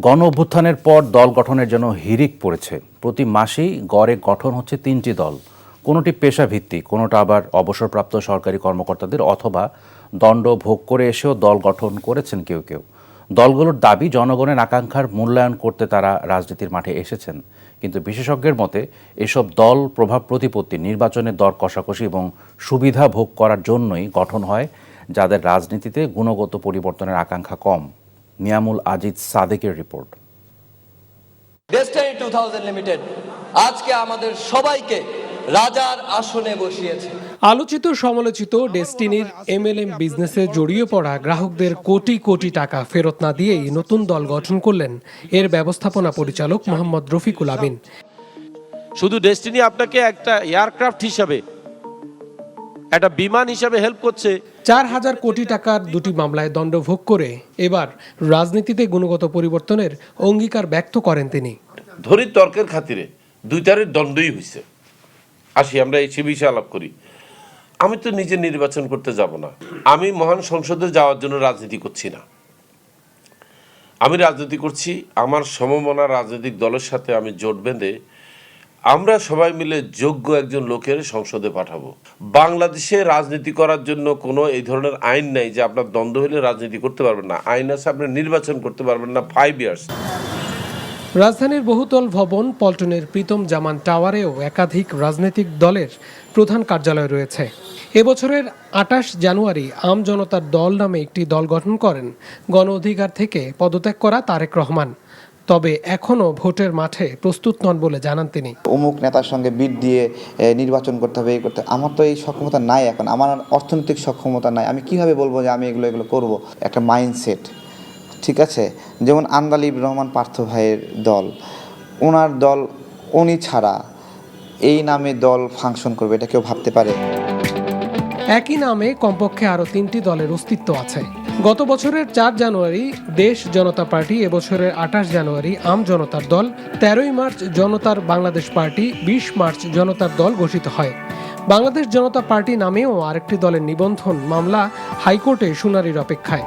গণ অভ্যুত্থানের পর দল গঠনের জন্য হিড়িক পড়েছে। প্রতি মাসেই গড়ে গঠন হচ্ছে ৩টি দল। কোনোটি পেশাভিত্তিক, কোনোটা আবার অবসরপ্রাপ্ত সরকারি কর্মকর্তাদের অথবা দণ্ড ভোগ করে এসেও দল গঠন করেছেন কেউ কেউ। দলগুলোর দাবি, জনগণের আকাঙ্ক্ষার মূল্যায়ন করতে তারা রাজনীতির মাঠে এসেছেন। কিন্তু বিশেষজ্ঞের মতে এসব দল প্রভাব প্রতিপত্তি, নির্বাচনের দর কষাকষি এবং সুবিধা ভোগ করার জন্যই গঠন হয়, যাদের রাজনীতিতে গুণগত পরিবর্তনের আকাঙ্ক্ষা কম। নিয়ামুল আজিজ সাদেকের রিপোর্ট। ডেস্টিনি 2000 লিমিটেড আজকে আমাদের সবাইকে রাজার আসনে বসিয়েছে। আলোচিত সমালোচিত ডেস্টিনির এমএলএম বিজনেসে জড়িয়ে পড়া গ্রাহকদের কোটি কোটি টাকা ফেরত না দিয়েই নতুন দল গঠন করলেন এর ব্যবস্থাপনা পরিচালক মোহাম্মদ রফিকুল আমিন। শুধু ডেস্টিনি আপনাকে একটা এয়ারক্রাফট হিসাবে, একটা বিমান হিসাবে হেল্প করছে। ৪,০০০ কোটি টাকার দুটি মামলায় দণ্ড ভোগ করে এবার রাজনীতিতে গুণগত পরিবর্তনের অঙ্গীকার ব্যক্ত করেন তিনি। ধরি তর্কের খাতিরে দুইটারের দণ্ডই হয়েছে, আসি আমরা এই বিষয়ে আলাপ করি। আমি তো নিজে নির্বাচন করতে যাব না, আমি মহান সংসদে যাওয়ার জন্য রাজনীতি করছি না। আমি রাজনীতি করছি আমার সমমনা রাজনৈতিক দলের সাথে আমি জোট বেঁধে আমরা সবাই মিলে যোগ্য একজন লোকের সংসদে পাঠাবো। বাংলাদেশে রাজনীতি করার জন্য কোনো এই ধরনের আইন নাই যে আপনার দ্বন্দ্ব হলে রাজনীতি করতে পারবেন না। আইন আছে, আপনি নির্বাচন করতে পারবেন না 5 ইয়ার্স। রাজধানীর বহুতল ভবন পল্টনের প্রীতম জামান টাওয়ারেও একাধিক রাজনৈতিক দলের প্রধান কার্যালয় রয়েছে। এবছরের ২৮ জানুয়ারি আম জনতার দল নামে একটি দল গঠন করেন গণ অধিকার থেকে পদত্যাগ করা তারেক রহমান। তবে এখনও ভোটের মাঠে প্রস্তুত নন বলে জানান তিনি। অমুক নেতার সঙ্গে বিট দিয়ে নির্বাচন করতে হবে, এই করতে, আমার তো এই সক্ষমতা নাই। এখন আমার অর্থনৈতিক সক্ষমতা নাই। আমি কিভাবে বলবো যে আমি এগুলো করব? একটা মাইন্ডসেট, ঠিক আছে। যেমন আন্দালিব রহমান পার্থ ভাইয়ের দল, ওনার দল উনি ছাড়া এই নামে দল ফাংশন করবে, এটা কেউ ভাবতে পারে? একই নামে কমপক্ষে আরও ৩টি দলের অস্তিত্ব আছে। গত বছরের ৪ জানুয়ারি দেশ জনতা পার্টি, এবছরের ২৮ জানুয়ারি আম জনতার দল, ১৩ই মার্চ জনতার বাংলাদেশ পার্টি, ২০ মার্চ জনতার দল ঘোষিত হয়। বাংলাদেশ জনতা পার্টি নামেও আরেকটি দলের নিবন্ধন মামলা হাইকোর্টে শুনানির অপেক্ষায়।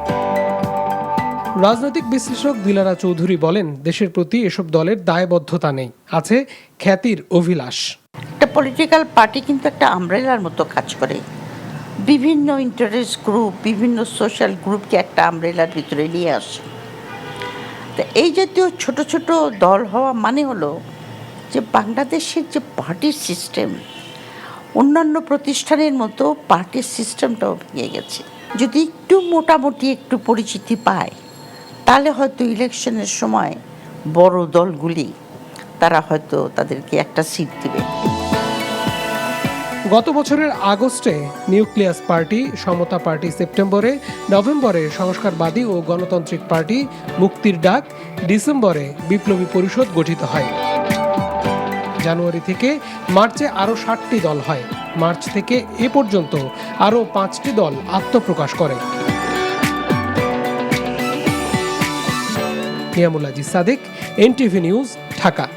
রাজনৈতিক বিশ্লেষক দিলারা চৌধুরী বলেন, দেশের প্রতি এসব দলের দায়বদ্ধতা নেই, আছে খ্যাতির অভিলাষ। একটা পলিটিক্যাল পার্টি কিন্তু একটা আমব্রেলার মতো কাজ করে। বিভিন্ন ইন্টারেস্ট গ্রুপ, বিভিন্ন সোশ্যাল গ্রুপকে একটা আমব্রেলার ভিতরে নিয়ে আসে। তো এই জাতীয় ছোট ছোট দল হওয়া মানে হলো যে বাংলাদেশের যে পার্টির সিস্টেম, অন্যান্য প্রতিষ্ঠানের মতো পার্টির সিস্টেমটাও ভেঙে গেছে। যদি একটু মোটামুটি একটু পরিচিতি পায়, তাহলে হয়তো ইলেকশনের সময় বড় দলগুলি তারা হয়তো তাদেরকে একটা সিট দিবে। গত বছরের আগস্টে নিউক্লিয়াস পার্টি, সমতা পার্টি সেপ্টেম্বরে, নভেম্বরে সংস্কারবাদী ও গণতান্ত্রিক পার্টি মুক্তির ডাক, ডিসেম্বরে বিপ্লবী পরিষদ গঠিত হয়। জানুয়ারি থেকে মার্চে আরও ৬০টি দল হয়। মার্চ থেকে এ পর্যন্ত আরও ৫টি দল আত্মপ্রকাশ করে। Niamul Aziz Sadek, NTV news, Dhaka.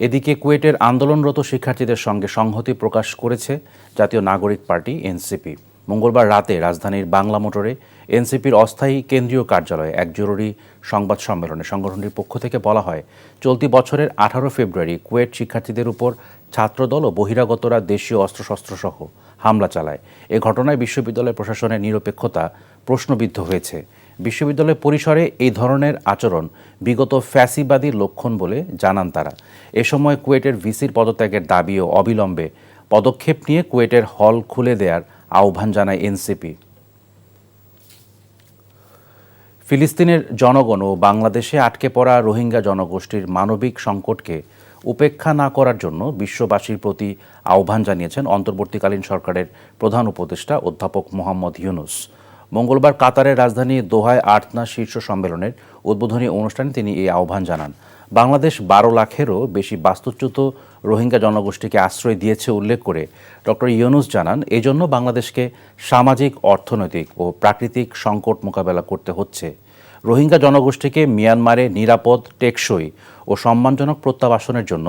এদিকে কুয়েটের আন্দোলনরত শিক্ষার্থীদের সঙ্গে সংহতি প্রকাশ করেছে জাতীয় নাগরিক পার্টি এনসিপি। মঙ্গলবার রাতে রাজধানীর বাংলা মোটরে এনসিপির অস্থায়ী কেন্দ্রীয় কার্যালয়ে এক জরুরি সংবাদ সম্মেলনে সংগঠনটির পক্ষ থেকে বলা হয়, চলতি বছরের ১৮ ফেব্রুয়ারি কুয়েট শিক্ষার্থীদের উপর ছাত্রদল ও বহিরাগতরা দেশীয় অস্ত্রশস্ত্রসহ হামলা চালায়। এ ঘটনায় বিশ্ববিদ্যালয় প্রশাসনের নিরপেক্ষতা প্রশ্নবিদ্ধ হয়েছে। বিশ্ববিদ্যালয় পরিসরে এই ধরনের আচরণ বিগত ফ্যাসিবাদী লক্ষণ বলে জানান তারা। এ সময় কুয়েটের ভিসির পদত্যাগের দাবি ও অবিলম্বে পদক্ষেপ নিয়ে কুয়েটের হল খুলে দেওয়ার আহ্বান জানায় এনসিপি। ফিলিস্তিনের জনগণ ও বাংলাদেশে আটকে পড়া রোহিঙ্গা জনগোষ্ঠীর মানবিক সংকটকে উপেক্ষা না করার জন্য বিশ্ববাসীর প্রতি আহ্বান জানিয়েছেন অন্তর্বর্তীকালীন সরকারের প্রধান উপদেষ্টা অধ্যাপক মোহাম্মদ ইউনুস। মঙ্গলবার কাতারের রাজধানী দোহায় আর্তনা শীর্ষ সম্মেলনের উদ্বোধনী অনুষ্ঠানে তিনি এই আহ্বান জানান। বাংলাদেশ ১২ লাখেরও বেশি বাস্তুচ্যুত রোহিঙ্গা জনগোষ্ঠীকে আশ্রয় দিয়েছে উল্লেখ করে ডক্টর ইউনুস জানান, এজন্য বাংলাদেশকে সামাজিক, অর্থনৈতিক ও প্রাকৃতিক সংকট মোকাবেলা করতে হচ্ছে। রোহিঙ্গা জনগোষ্ঠীকে মিয়ানমারে নিরাপদ, টেকসই ও সম্মানজনক প্রত্যাবাসনের জন্য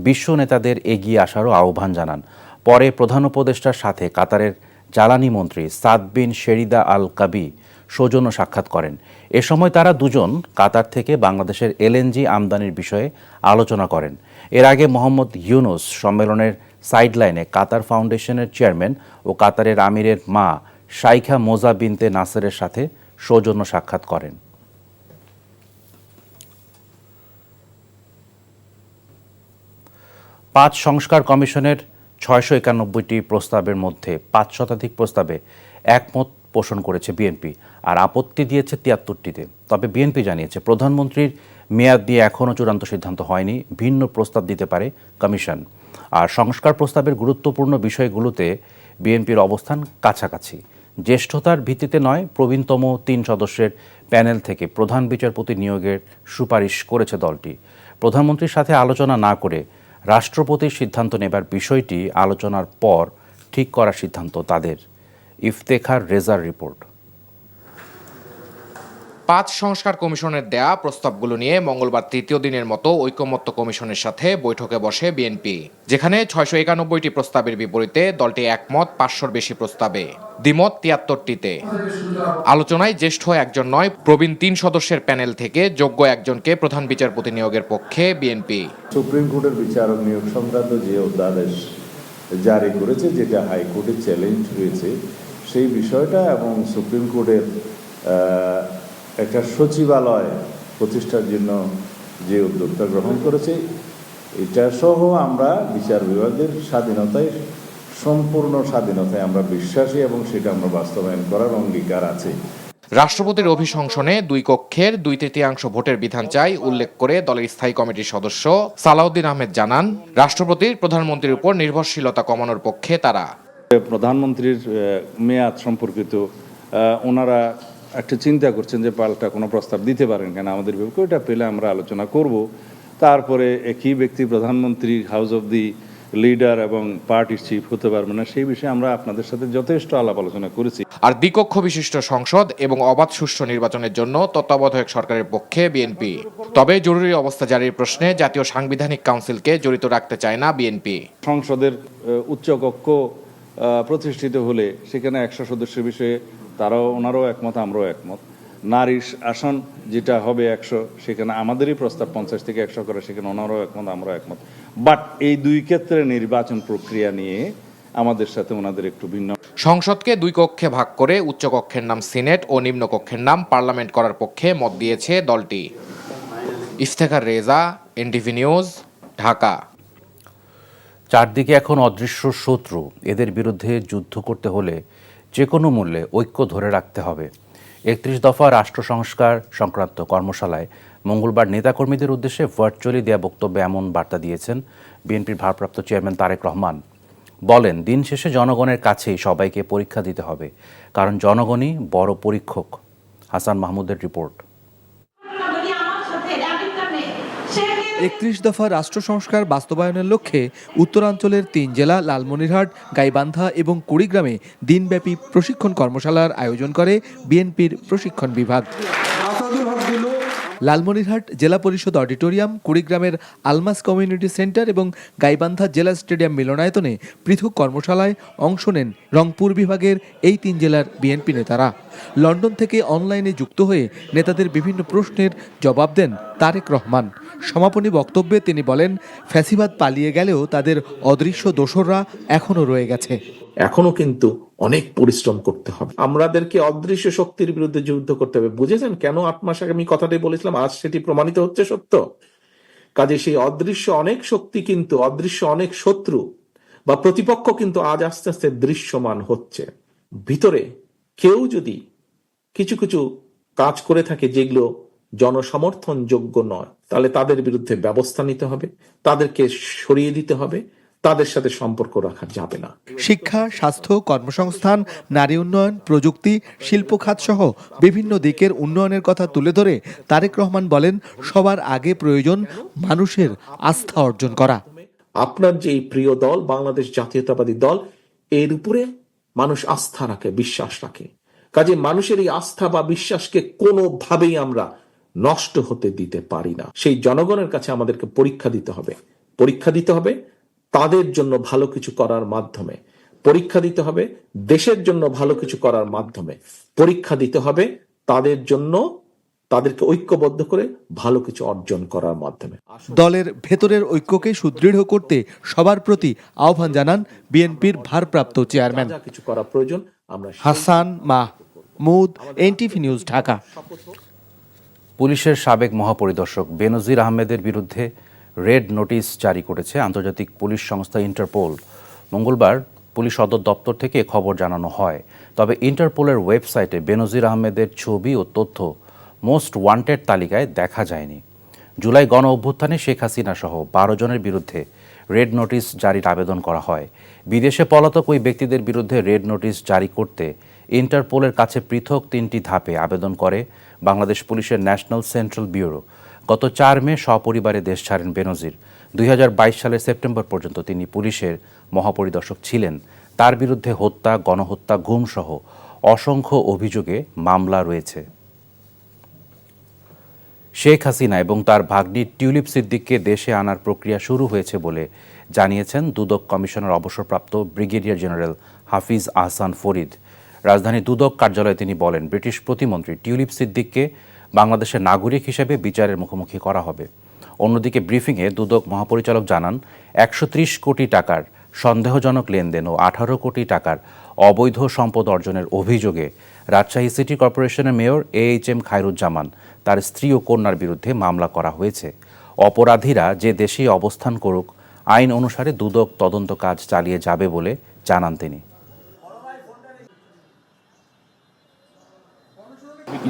বিশ্ব নেতাদের এগিয়ে আসারও আহ্বান জানান। পরে প্রধান উপদেষ্টার সাথে কাতারের জ্বালানি মন্ত্রী সাদ বিন শেরিদা আল কাবি সৌজন্য সাক্ষাৎ করেন। এ সময় তারা দুজন কাতার থেকে বাংলাদেশের এলএনজি আমদানির বিষয়ে আলোচনা করেন। এর আগে মোহাম্মদ ইউনুস সম্মেলনের সাইডলাইনে কাতার ফাউন্ডেশনের চেয়ারম্যান ও কাতারের আমিরের মা শাইখা মোজা বিনতে নাসেরের সাথে সৌজন্য সাক্ষাৎ করেন। পাঁচ সংস্কার কমিশনের 691টি প্রস্তাবের মধ্যে 5 শতাধিক প্রস্তাবে একমত পোষণ করেছে বিএনপি, আর আপত্তি দিয়েছে 73টিতে। তবে বিএনপি জানিয়েছে প্রধানমন্ত্রীর মেয়াদ নিয়ে এখনও চূড়ান্ত সিদ্ধান্ত হয়নি, ভিন্ন প্রস্তাব দিতে পারে কমিশন। আর সংস্কার প্রস্তাবের গুরুত্বপূর্ণ বিষয়গুলোতে বিএনপির অবস্থান কাছাকাছি। জ্যেষ্ঠতার ভিত্তিতে নয়, প্রবীণতম 3 সদস্যের প্যানেল থেকে প্রধান বিচারপতি নিয়োগের সুপারিশ করেছে দলটি। প্রধানমন্ত্রীর সাথে আলোচনা না করে রাষ্ট্রপতির সিদ্ধান্ত নেবার বিষয়টি আলোচনার পর ঠিক করার সিদ্ধান্ত তাদের। ইফতেখার রেজার রিপোর্ট। 5 সংস্কার কমিশনের দেয়া প্রস্তাবগুলো নিয়ে মঙ্গলবার তৃতীয় দিনের মতো ঐকমত্য কমিশনের সাথে বৈঠকে বসে বিএনপি, যেখানে 691টি প্রস্তাবের বিপরীতে দলটি একমত 500-র বেশি প্রস্তাবে, দ্বিমত 73টিতে। আলোচনায় জ্যেষ্ঠ একজন নয়, প্রবীণ 3 সদস্যের প্যানেল থেকে যোগ্য একজনকে প্রধান বিচারপতি নিয়োগের পক্ষে বিএনপি। সুপ্রিম কোর্টের বিচারক নিয়োগ সংক্রান্ত যে অধ্যাদেশ জারি করেছে, যেটা হাইকোর্টে চ্যালেঞ্জ হয়েছে, সেই বিষয়টা এবং সুপ্রিম কোর্টের একটা সচিবালয় প্রতিষ্ঠার জন্য যে উদ্যোগটা গ্রহণ করেছে, এটা সহ আমরা বিচার বিভাগের স্বাধীনতায়, সম্পূর্ণ স্বাধীনতায় আমরা বিশ্বাসী এবং সেটা আমরা বাস্তবায়ন করার অঙ্গীকার আছে। রাষ্ট্রপতির অভিশংসনে 2 কক্ষের 2/3 ভোটের বিধান চাই উল্লেখ করে দলের স্থায়ী কমিটির সদস্য সালাউদ্দিন আহমেদ জানান, রাষ্ট্রপতির প্রধানমন্ত্রীর উপর নির্ভরশীলতা কমানোর পক্ষে তারা। প্রধানমন্ত্রীর মেয়াদ সম্পর্কিত ওনারা একটা চিন্তা করছেন যে পাল্টা কোনো প্রস্তাব দিতে পারেন কেন আমাদের বিভাগে, ওইটা পেলে আমরা আলোচনা করব। তারপরে একই ব্যক্তি প্রধানমন্ত্রী, হাউস অব দি লিডার এবং পার্টির চিফ হতে পারবে না, সেই বিষয়ে আমরা আপনাদের সাথে যথেষ্ট আলাপ আলোচনা করেছি। আর দ্বিকক্ষ বিশিষ্ট সংসদ এবং অবাধ সুষ্ঠু নির্বাচনের জন্য তত্ত্বাবধায়ক সরকারের পক্ষে বিএনপি। তবে জরুরি অবস্থা জারির প্রশ্নে জাতীয় সাংবিধানিক কাউন্সিলকে জড়িত রাখতে চায় না বিএনপি। সংসদের উচ্চকক্ষ প্রতিষ্ঠিত হলে সেখানে 100 সদস্যের বিষয়ে ওনারাও একমত, আমরাও একমত। নারীর আসন যেটা হবে 100, সেখানে আমাদেরই প্রস্তাব 50 থেকে 100 করে, সেখানে ওনারাও একমত, আমরাও একমত। বাট এই 2 ক্ষেত্রে নির্বাচন প্রক্রিয়া নিয়ে আমাদের সাথে ওনাদের একটু ভিন্ন। সংসদকে 2 কক্ষে ভাগ করে উচ্চকক্ষের নাম সিনেট ও নিম্নকক্ষের নাম পার্লামেন্ট করার পক্ষে মত দিয়েছে দলটি। Iftekhar Reza, NTV news, Dhaka. চারদিকে এখন অদৃশ্য শত্রু, এদের বিরুদ্ধে যুদ্ধ করতে হলে যে কোনো মূল্যে ঐক্য ধরে রাখতে হবে। 31 দফা রাষ্ট্র সংস্কার সংক্রান্ত কর্মশালায় মঙ্গলবার নেতাকর্মীদের উদ্দেশ্যে ভার্চুয়ালি দেয়া বক্তব্যে এমন বার্তা দিয়েছেন বিএনপির ভারপ্রাপ্ত চেয়ারম্যান তারেক রহমান। বলেন, দিন শেষে জনগণের কাছেই সবাইকে পরীক্ষা দিতে হবে, কারণ জনগণই বড় পরীক্ষক। হাসান মাহমুদের রিপোর্ট। 31 দফা রাষ্ট্র সংস্কার বাস্তবায়নের লক্ষ্যে উত্তরাঞ্চলের 3 জেলা লালমনিরহাট, গাইবান্ধা এবং কুড়িগ্রামে দিনব্যাপী প্রশিক্ষণ কর্মশালার আয়োজন করে বিএনপির প্রশিক্ষণ বিভাগ। লালমনিরহাট জেলা পরিষদ অডিটোরিয়াম, কুড়িগ্রামের আলমাস কমিউনিটি সেন্টার এবং গাইবান্ধা জেলা স্টেডিয়াম মিলনায়তনে পৃথক কর্মশালায় অংশ নেন রংপুর বিভাগের এই 3 জেলার বিএনপি নেতারা। লন্ডন থেকে অনলাইনে যুক্ত হয়ে নেতাদের বিভিন্ন প্রশ্নের জবাব দেন তারেক রহমান। সমাপনী বক্তব্যে তিনি বলেন, ফ্যাসিবাদ পালিয়ে গেলেও তাদের অদৃশ্য দোসররা এখনো রয়ে গেছে। এখনো কিন্তু অনেক পরিশ্রম করতে হবে, আমাদেরকে অদৃশ্য শক্তির বিরুদ্ধে যুদ্ধ করতে হবে। বুঝেছেন কেন 8 মাস আগে আমি কথাটাই বলেছিলাম, আজ সেটি প্রমাণিত হচ্ছে সত্য। কাজে সেই অদৃশ্য অনেক শক্তি কিন্তু, অদৃশ্য অনেক শত্রু বা প্রতিপক্ষ কিন্তু আজ আস্তে আস্তে দৃশ্যমান হচ্ছে। ভিতরে কেউ যদি কিছু কিছু কাজ করে থাকে যেগুলো জনসমর্থন যোগ্য নয়, তাহলে তাদের বিরুদ্ধে ব্যবস্থা নিতে হবে, তাদেরকে সরিয়ে দিতে হবে, তাদের সাথে সম্পর্ক রাখা যাবে না। শিক্ষা, স্বাস্থ্য, কর্মসংস্থান, নারী উন্নয়ন, প্রযুক্তি, শিল্প খাত সহ বিভিন্ন দিকের উন্নয়নের কথা তুলে ধরে তারেক রহমান বলেন, সবার আগে প্রয়োজন মানুষের আস্থা অর্জন করা। আপনার যে প্রিয় দল বাংলাদেশ জাতীয়তাবাদী দল, এর উপরে মানুষ আস্থা রাখে, বিশ্বাস রাখে। কাজে মানুষের এই আস্থা বা বিশ্বাসকে কোনোভাবেই আমরা নষ্ট হতে দিতে পারি না। সেই জনগণের কাছে আমাদেরকে পরীক্ষা দিতে হবে তাদের জন্য ভালো কিছু করার মাধ্যমে, পরীক্ষা দিতে হবে দেশের জন্য ভালো কিছু করার মাধ্যমে, পরীক্ষা দিতে হবে তাদের জন্য, তাদেরকে ঐক্যবদ্ধ করে ভালো কিছু অর্জন করার মাধ্যমে। দলের ভেতরের ঐক্যকে সুদৃঢ় করতে সবার প্রতি আহ্বান জানান বিএনপির ভারপ্রাপ্ত চেয়ারম্যান। যা কিছু করা প্রয়োজন আমরা হাসান মাহমুদ, এনটিভি নিউজ, ঢাকা। পুলিশের সাবেক মহাপরিদর্শক বেনজির আহমেদের বিরুদ্ধে রেড নোটিশ জারি করেছে আন্তর্জাতিক পুলিশ সংস্থা ইন্টারপোল। মঙ্গলবার পুলিশ সদর দপ্তর থেকে খবর জানানো হয়। তবে ইন্টারপোলের ওয়েবসাইটে বেনজির আহমেদের ছবি ও তথ্য মোস্ট ওয়ান্টেড তালিকায় দেখা যায়নি। জুলাই গণ অভ্যুত্থানে শেখ হাসিনা সহ 12 জনের বিরুদ্ধে রেড নোটিশ জারির আবেদন করা হয়। বিদেশে পলাতক ওই ব্যক্তিদের বিরুদ্ধে রেড নোটিশ জারি করতে ইন্টারপোলের কাছে পৃথক 3টি ধাপে আবেদন করে বাংলাদেশ পুলিশের ন্যাশনাল সেন্ট্রাল ব্যুরো। গত 4 মে সপরিবারে দেশ ছাড়েন বেনজির। 2022 সালের সেপ্টেম্বর পর্যন্ত তিনি পুলিশের মহাপরিদর্শক ছিলেন। তার বিরুদ্ধে হত্যা, গণহত্যা, গুমসহ অসংখ্য অভিযোগে মামলা রয়েছে। শেখ হাসিনা এবং তার ভাগ্নি টিউলিপ সিদ্দিককে দেশে আনার প্রক্রিয়া শুরু হয়েছে বলে জানিয়েছেন দুদক কমিশনার অবসরপ্রাপ্ত ব্রিগেডিয়ার জেনারেল হাফিজ আহসান ফরিদ। রাজধানী দুদক কার্যালয়ে তিনি বলেন, ব্রিটিশ প্রতিমন্ত্রী টিউলিপ সিদ্দিককে বাংলাদেশের নাগরিক হিসেবে বিচারের মুখোমুখি করা হবে। অন্যদিকে ব্রিফিংয়ে দুদক মহাপরিচালক জানান 130 কোটি টাকার সন্দেহজনক লেনদেন ও 18 কোটি টাকার অবৈধ সম্পদ অর্জনের অভিযোগে রাজশাহী সিটি কর্পোরেশনের মেয়র AHM খায়রুজ্জামান, তার স্ত্রী ও কন্যার বিরুদ্ধে মামলা করা হয়েছে। অপরাধীরা যে দেশেই অবস্থান করুক, আইন অনুসারে দুদক তদন্ত কাজ চালিয়ে যাবে বলে জানান তিনি।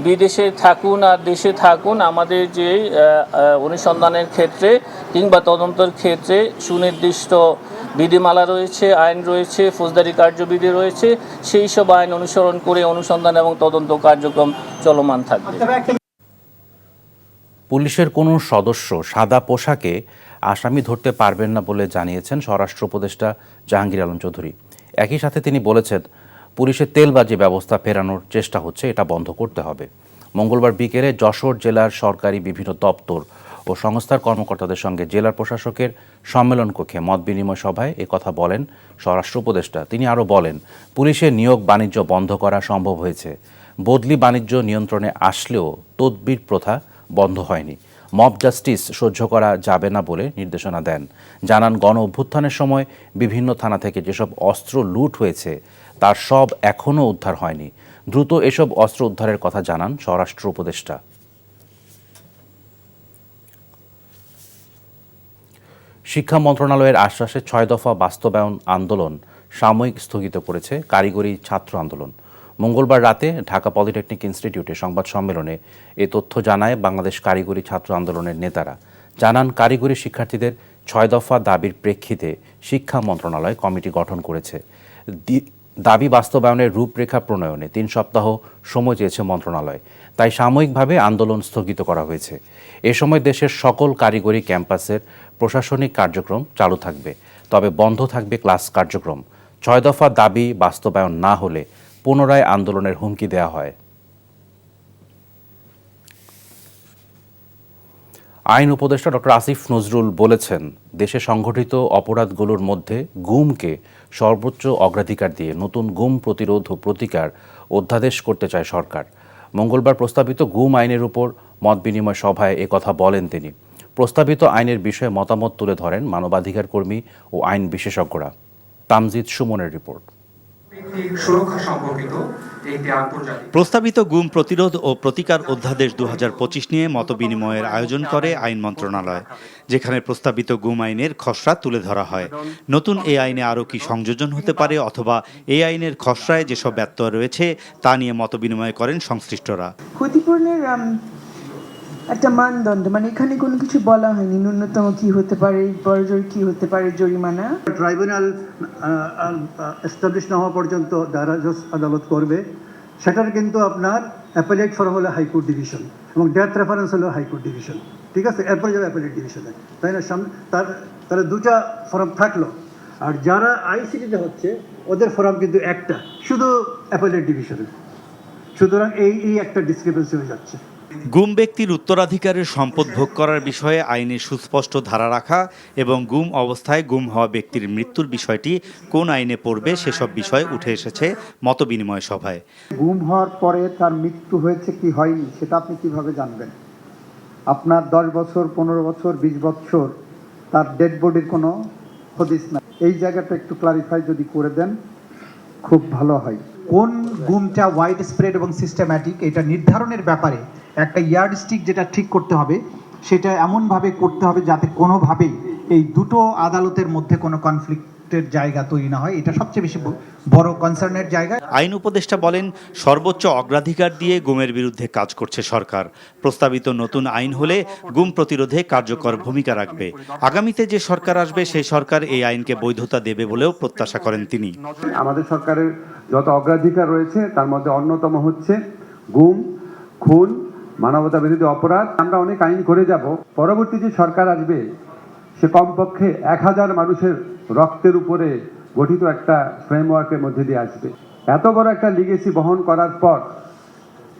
বিদেশে থাকুন আর দেশে থাকুন, আমাদের যে অনুসন্ধানের ক্ষেত্রে কিংবা তদন্তের ক্ষেত্রে সুনির্দিষ্ট বিধিমালা রয়েছে, আইন রয়েছে, ফৌজদারি কার্যবিধি রয়েছে। সেই সব আইন অনুসরণ করে অনুসন্ধান এবং তদন্ত কার্যক্রম চলমান থাকবে। পুলিশের কোনো সদস্য সাদা পোশাকে আসামি ধরতে পারবেন না বলে জানিয়েছেন স্বরাষ্ট্র উপদেষ্টা জাহাঙ্গীর আলম চৌধুরী। একই সাথে তিনি বলেছেন, পুলিশের তেলবাজি ব্যবস্থা ফেরানোর চেষ্টা হচ্ছে, এটা বন্ধ করতে হবে। মঙ্গলবার বিকেলে যশোর জেলার সরকারি বিভিন্ন দপ্তর ও সংস্থার কর্মকর্তাদের সঙ্গে জেলার প্রশাসকের সম্মেলন কক্ষে মত বিনিময় সভায় একথা বলেন স্বরাষ্ট্র উপদেষ্টা। তিনি আরও বলেন, পুলিশের নিয়োগ বাণিজ্য বন্ধ করা সম্ভব হয়েছে। বদলি বাণিজ্য নিয়ন্ত্রণে আসলেও তদবির প্রথা বন্ধ হয়নি। মব জাস্টিস সহ্য করা যাবে না বলে নির্দেশনা দেন। জানান, গণ অভ্যুত্থানের সময় বিভিন্ন থানা থেকে যেসব অস্ত্র লুট হয়েছে তার সব এখনও উদ্ধার হয়নি। দ্রুত এসব অস্ত্র উদ্ধারের কথা জানান স্বরাষ্ট্র উপদেষ্টা। শিক্ষা মন্ত্রণালয়ের আশ্বাসে 6 দফা বাস্তবায়ন আন্দোলন সাময়িক স্থগিত করেছে কারিগরি ছাত্র আন্দোলন। মঙ্গলবার রাতে ঢাকা পলিটেকনিক ইনস্টিটিউটে সংবাদ সম্মেলনে এ তথ্য জানায় বাংলাদেশ কারিগরি ছাত্র আন্দোলনের নেতারা। জানান, কারিগরি শিক্ষার্থীদের 6 দফা দাবির প্রেক্ষিতে শিক্ষা মন্ত্রণালয় কমিটি গঠন করেছে। দাবি বাস্তবায়নের রূপরেখা প্রণয়নে 3 সপ্তাহ সময় চেয়েছে মন্ত্রণালয়, তাই সাময়িকভাবে আন্দোলন স্থগিত করা হয়েছে। এ সময় দেশের সকল কারিগরি ক্যাম্পাসের প্রশাসনিক কার্যক্রম চালু থাকবে, তবে বন্ধ থাকবে ক্লাস কার্যক্রম। 6 দফা দাবি বাস্তবায়ন না হলে পুনরায় আন্দোলনের হুমকি দেওয়া হয়। আইন উপদেষ্টা ডক্টর আসিফ নজরুল বলেছেন, দেশে সংগঠিত অপরাধগুলোর মধ্যে গুমকে সর্বোচ্চ অগ্রাধিকার দিয়ে নতুন গুম প্রতিরোধ ও প্রতিকার অধ্যাদেশ করতে চায় সরকার। মঙ্গলবার প্রস্তাবিত গুম আইনের উপর মত বিনিময় সভায় একথা বলেন তিনি। প্রস্তাবিত আইনের বিষয়ে মতামত তুলে ধরেন মানবাধিকার কর্মী ও আইন বিশেষজ্ঞরা। তামজিদ সুমনের রিপোর্ট। প্রস্তাবিত গুম প্রতিরোধ ও প্রতিকার অধ্যাদেশ 2025 নিয়ে মতবিনিময়ের আয়োজন করে আইন মন্ত্রণালয়, যেখানে প্রস্তাবিত গুম আইনের খসড়া তুলে ধরা হয়। নতুন এই আইনে আরও কি সংযোজন হতে পারে অথবা এই আইনের খসড়ায় যেসব ব্যত্যয় রয়েছে তা নিয়ে মতবিনিময় করেন সংশ্লিষ্টরা। ক্ষতিপূরণের একটা মানদণ্ড, মানে এখানে কোনো কিছু বলা হয়নি, ন্যূনতম কি হতে পারে, বড়জোর কি হতে পারে, জরিমানা। ট্রাইব্যুনাল এস্টাবলিশ না হওয়া পর্যন্ত যারা জজ আদালত করবে সেটার কিন্তু আপনার অ্যাপেলেট ফর্ম হলো হাইকোর্ট ডিভিশন এবং ডেথ রেফারেন্স হলো হাইকোর্ট ডিভিশন, ঠিক আছে, এরপরে যাবে অ্যাপেলেট ডিভিশনে, তাই না? সামনে তার দুটা ফর্ম থাকলো, আর যারা আইসিটিতে হচ্ছে ওদের ফর্ম কিন্তু একটা, শুধু অ্যাপেলেট ডিভিশনে। সুতরাং এই একটা ডিসক্রিপেন্সি হয়ে যাচ্ছে। গুম ব্যক্তির উত্তরাধিকারের সম্পদ ভোগ করার বিষয়ে আইনে সুস্পষ্ট ধারা রাখা এবং গুম অবস্থায় গুম হওয়া ব্যক্তির মৃত্যুর বিষয়টি কোন আইনে পড়বে সেসব বিষয় উঠে এসেছে মতবিনিময় সভায়। গুম হওয়ার পরে তার মৃত্যু হয়েছে কি হয়নি সেটা আপনি কিভাবে জানবেন? আপনার 10 বছর, 15 বছর, 20 বছর তার ডেড বডির কোনো হদিস না। এই জায়গাটা একটু ক্লারিফাই যদি করে দেন খুব ভালো হয়। কোন গুমটা ওয়াইড স্প্রেড এবং সিস্টেম্যাটিক এটা নির্ধারণের ব্যাপারে একটা ইয়ার্ডস্টিক যেটা ঠিক করতে হবে, সেটা এমনভাবে করতে হবে যাতে কোনোভাবেই এই দুটো আদালতের মধ্যে কোনো কনফ্লিক্টের জায়গা তৈরি না হয়। এটা সবচেয়ে বেশি বড় কনসার্নের জায়গা। আইন উপদেষ্টা বলেন, সর্বোচ্চ অগ্রাধিকার দিয়ে গুমের বিরুদ্ধে কাজ করছে সরকার। প্রস্তাবিত নতুন আইন হলে গুম প্রতিরোধে কার্যকর ভূমিকা রাখবে। আগামীতে যে সরকার আসবে সেই সরকার এই আইনকে বৈধতা দেবে বলেও প্রত্যাশা করেন তিনি। আমাদের সরকারের যত অগ্রাধিকার রয়েছে তার মধ্যে অন্যতম হচ্ছে গুম, খুন, মানবতা বিরোধী অপরাধ। আমরা অনেক আইন করে যাব। পরবর্তী যে সরকার আসবে সে কমপক্ষে 1000 মানুষের রক্তের উপরে গঠিত একটা ফ্রেমওয়ার্কের মধ্যে দিয়ে আসবে। এত বড় একটা লিগেসি বহন করার পর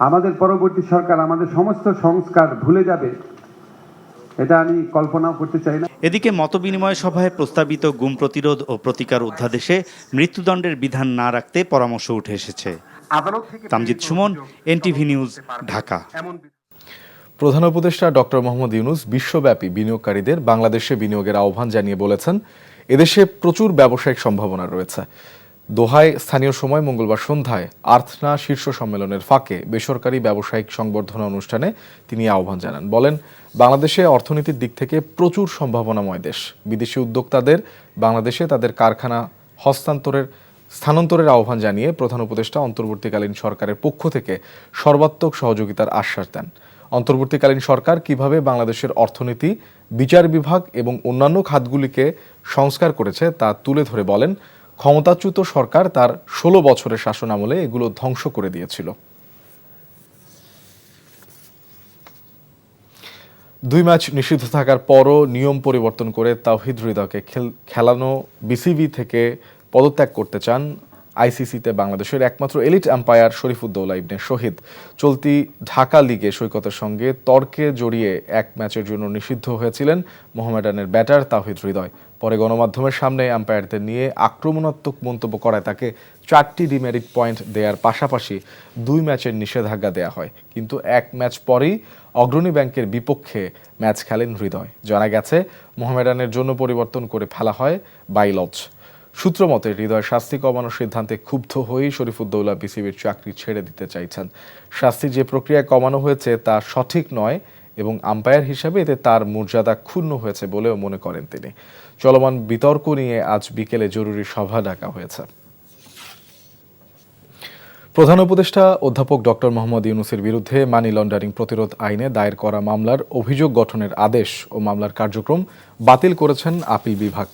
আমাদের পরবর্তী সরকার আমাদের সমস্ত সংস্কার ভুলে যাবে, এটা আমি কল্পনাও করতে চাই না। এদিকে মতবিনিময় সভায় প্রস্তাবিত গুম প্রতিরোধ ও প্রতিকার অধ্যাদেশে মৃত্যুদণ্ডের বিধান না রাখতে পরামর্শ উঠে এসেছে। Tamjid Suman, NTV news, Dhaka. প্রধান উপদেষ্টা ডক্টর মোহাম্মদ ইউনূস বিশ্বব্যাপী বিনিয়োগকারীদের বাংলাদেশে বিনিয়োগের আহ্বান জানিয়ে বলেছেন, এদেশে প্রচুর ব্যবসায়িক সম্ভাবনা রয়েছে। দোহায় স্থানীয় সময় মঙ্গলবার সন্ধ্যায় আর্থনা শীর্ষ সম্মেলনের ফাঁকে বেসরকারি ব্যবসায়িক সংবর্ধনা অনুষ্ঠানে তিনি আহ্বান জানান। বলেন, বাংলাদেশে অর্থনীতির দিক থেকে প্রচুর সম্ভাবনাময় দেশ। বিদেশি উদ্যোক্তাদের বাংলাদেশে তাদের কারখানা স্থানান্তরের আহ্বান জানিয়ে প্রধান উপদেষ্টা অন্তর্বর্তীকালীন সরকারের পক্ষ থেকে সর্বাত্মক সহযোগিতার আশ্বাস দেন। অন্তর্বর্তীকালীন সরকার কিভাবে বাংলাদেশের অর্থনীতি, বিচার বিভাগ এবং অন্যান্য খাতগুলিকে সংস্কার করেছে তা তুলে ধরে বলেন, ক্ষমতাচ্যুত সরকার তার 16 বছরের শাসন আমলে এগুলো ধ্বংস করে দিয়েছিল। 2 ম্যাচ নিষিদ্ধ থাকার পরও নিয়ম পরিবর্তন করে তাওহিদ হৃদয়কে খেলানো বিসিবি থেকে পদত্যাগ করতে চান আইসিসিতে বাংলাদেশের একমাত্র এলিট আম্পায়ার শরীফুদ্দৌলা ইবনে শহীদ। চলতি ঢাকা লিগে সৈকতের সঙ্গে তর্কে জড়িয়ে 1 ম্যাচের জন্য নিষিদ্ধ হয়েছিলেন মোহামেডানের ব্যাটার তাওহিদ হৃদয়। পরে গণমাধ্যমের সামনে আম্পায়ারদের নিয়ে আক্রমণাত্মক মন্তব্য করায় তাকে 4টি ডিমেরিট পয়েন্ট দেওয়ার পাশাপাশি 2 ম্যাচের নিষেধাজ্ঞা দেওয়া হয়। কিন্তু 1 ম্যাচ পরেই অগ্রণী ব্যাংকের বিপক্ষে ম্যাচ খেলেন হৃদয়। জানা গেছে, মোহামেডানের জন্য পরিবর্তন করে ফেলা হয় বাইলজ। সূত্র মতে হৃদয় শাস্তি কমানোর সিদ্ধান্তে ক্ষুব্ধ হয়েই শরীফুদ্দৌলা বিসিবির চাকরি ছেড়ে দিতে চাইছেন। শাস্তি যে প্রক্রিয়ায় কমানো হয়েছে তা সঠিক নয় এবং আম্পায়ার হিসাবে এতে তার মর্যাদা ক্ষুণ্ণ হয়েছে বলেও মনে করেন তিনি। চলমান বিতর্ক নিয়ে আজ বিকেলে জরুরি সভা ডাকা হয়েছে। প্রধান উপদেষ্টা অধ্যাপক ডক্টর মোহাম্মদ ইউনূসের বিরুদ্ধে মানি লন্ডারিং প্রতিরোধ আইনে দায়ের করা মামলার অভিযোগ গঠনের আদেশ ও মামলার কার্যক্রম বাতিল করেছেন আপিল বিভাগ।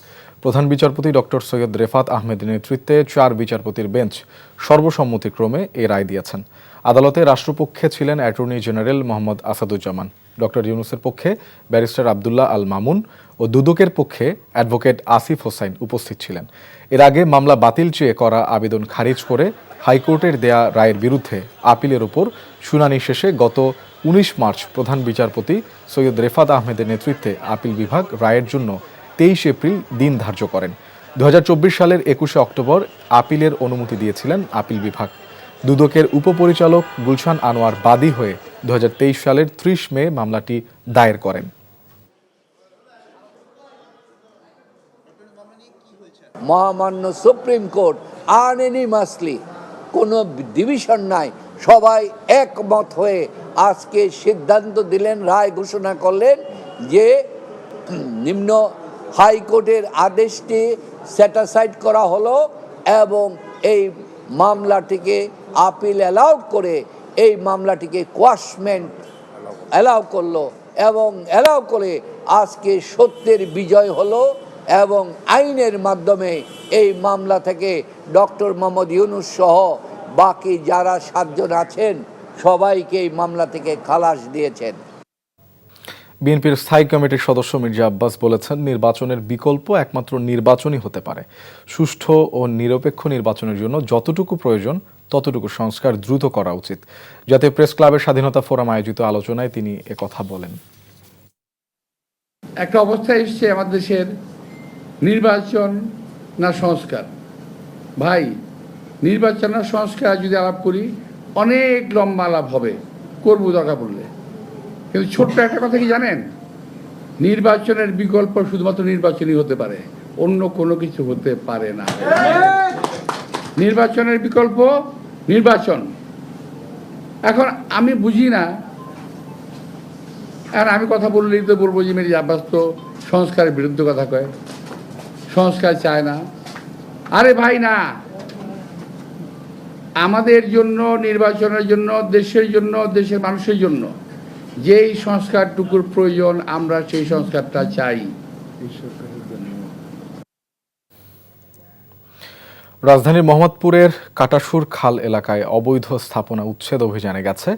প্রধান বিচারপতি ডক্টর সৈয়দ রেফাত আহমেদের নেতৃত্বে 4 বিচারপতির বেঞ্চ সর্বসম্মতিক্রমে এ রায় দিয়েছেন। আদালতে রাষ্ট্রপক্ষে ছিলেন attorney general Mohammad Asaduzzaman. Doctor ইউনূসের পক্ষে ব্যারিস্টার আবদুল্লাহ আল মামুন ও দুদকের পক্ষে অ্যাডভোকেট আসিফ হোসাইন উপস্থিত ছিলেন। এর আগে মামলা বাতিল চেয়ে করা আবেদন খারিজ করে হাইকোর্টের দেয়া রায়ের বিরুদ্ধে আপিলের উপর শুনানি শেষে গত 19 মার্চ প্রধান বিচারপতি সৈয়দ রেফাত আহমেদের নেতৃত্বে আপিল বিভাগ রায়ের জন্য 23 এপ্রিল দিন ধার্য করেন। 2024 সালের 21 অক্টোবর আপিলের অনুমতি দিয়েছিলেন আপিল বিভাগ। দুদকের উপপরিচালক গুলশান আনোয়ার বাদী হয়ে 2023 সালের 30 মে মামলাটি দায়ের করেন। মহামান্য সুপ্রিম কোর্ট আনএনিমাসলি কোনো ডিভিশন নাই, সবাই একমত হয়ে আজকে সিদ্ধান্ত দিলেন, রায় ঘোষণা করলেন যে নিম্ন হাইকোর্টের আদেশটি স্যাটিসফাইড করা হলো এবং এই মামলাটিকে আপিল অ্যালাউড করে এই মামলাটিকে কোয়াশমেন্ট অ্যালাউ করলো এবং অ্যালাউ করে আজকে সত্যের বিজয় হলো এবং আইনের মাধ্যমে এই মামলা থেকে ডক্টর মোহাম্মদ ইউনূস সহ বাকি যারা 7 জন আছেন সবাইকে এই মামলা থেকে খালাস দিয়েছেন। বিএনপির স্থায়ী কমিটির সদস্য মির্জা আব্বাস বলেছেন, নির্বাচনের বিকল্প একমাত্র নির্বাচনই হতে পারে। সুষ্ঠু ও নিরপেক্ষ নির্বাচনের জন্য যতটুকু প্রয়োজন ততটুকু সংস্কার দ্রুত করা উচিত। জাতীয় প্রেস ক্লাবের স্বাধীনতা ফোরাম আয়োজিত আলোচনায় তিনি একথা বলেন। একটা অবস্থা এসছে আমাদের দেশের, নির্বাচন না সংস্কার। ভাই, নির্বাচন না সংস্কার যদি আলাপ করি অনেক লম্বা আলাপ হবে, করবো দরকার পড়লে। কিন্তু ছোট্ট একটা কথা কি জানেন, নির্বাচনের বিকল্প শুধুমাত্র নির্বাচনই হতে পারে, অন্য কোনো কিছু হতে পারে না। নির্বাচনের বিকল্প নির্বাচন। এখন আমি বুঝি না, আর আমি কথা বললেই তো বলবো যে মেরি আব্বাস তো সংস্কারের বিরুদ্ধে কথা কয়, সংস্কার চায় না। আরে ভাই না, আমাদের জন্য, নির্বাচনের জন্য, দেশের জন্য, দেশের মানুষের জন্য যেই সংস্কারটুকুর প্রয়োজন আমরা সেই সংস্কারটা চাই। রাজধানীর মোহাম্মদপুরের কাটাসুর খাল এলাকায় অবৈধ স্থাপনা উচ্ছেদ অভিযানে গেছে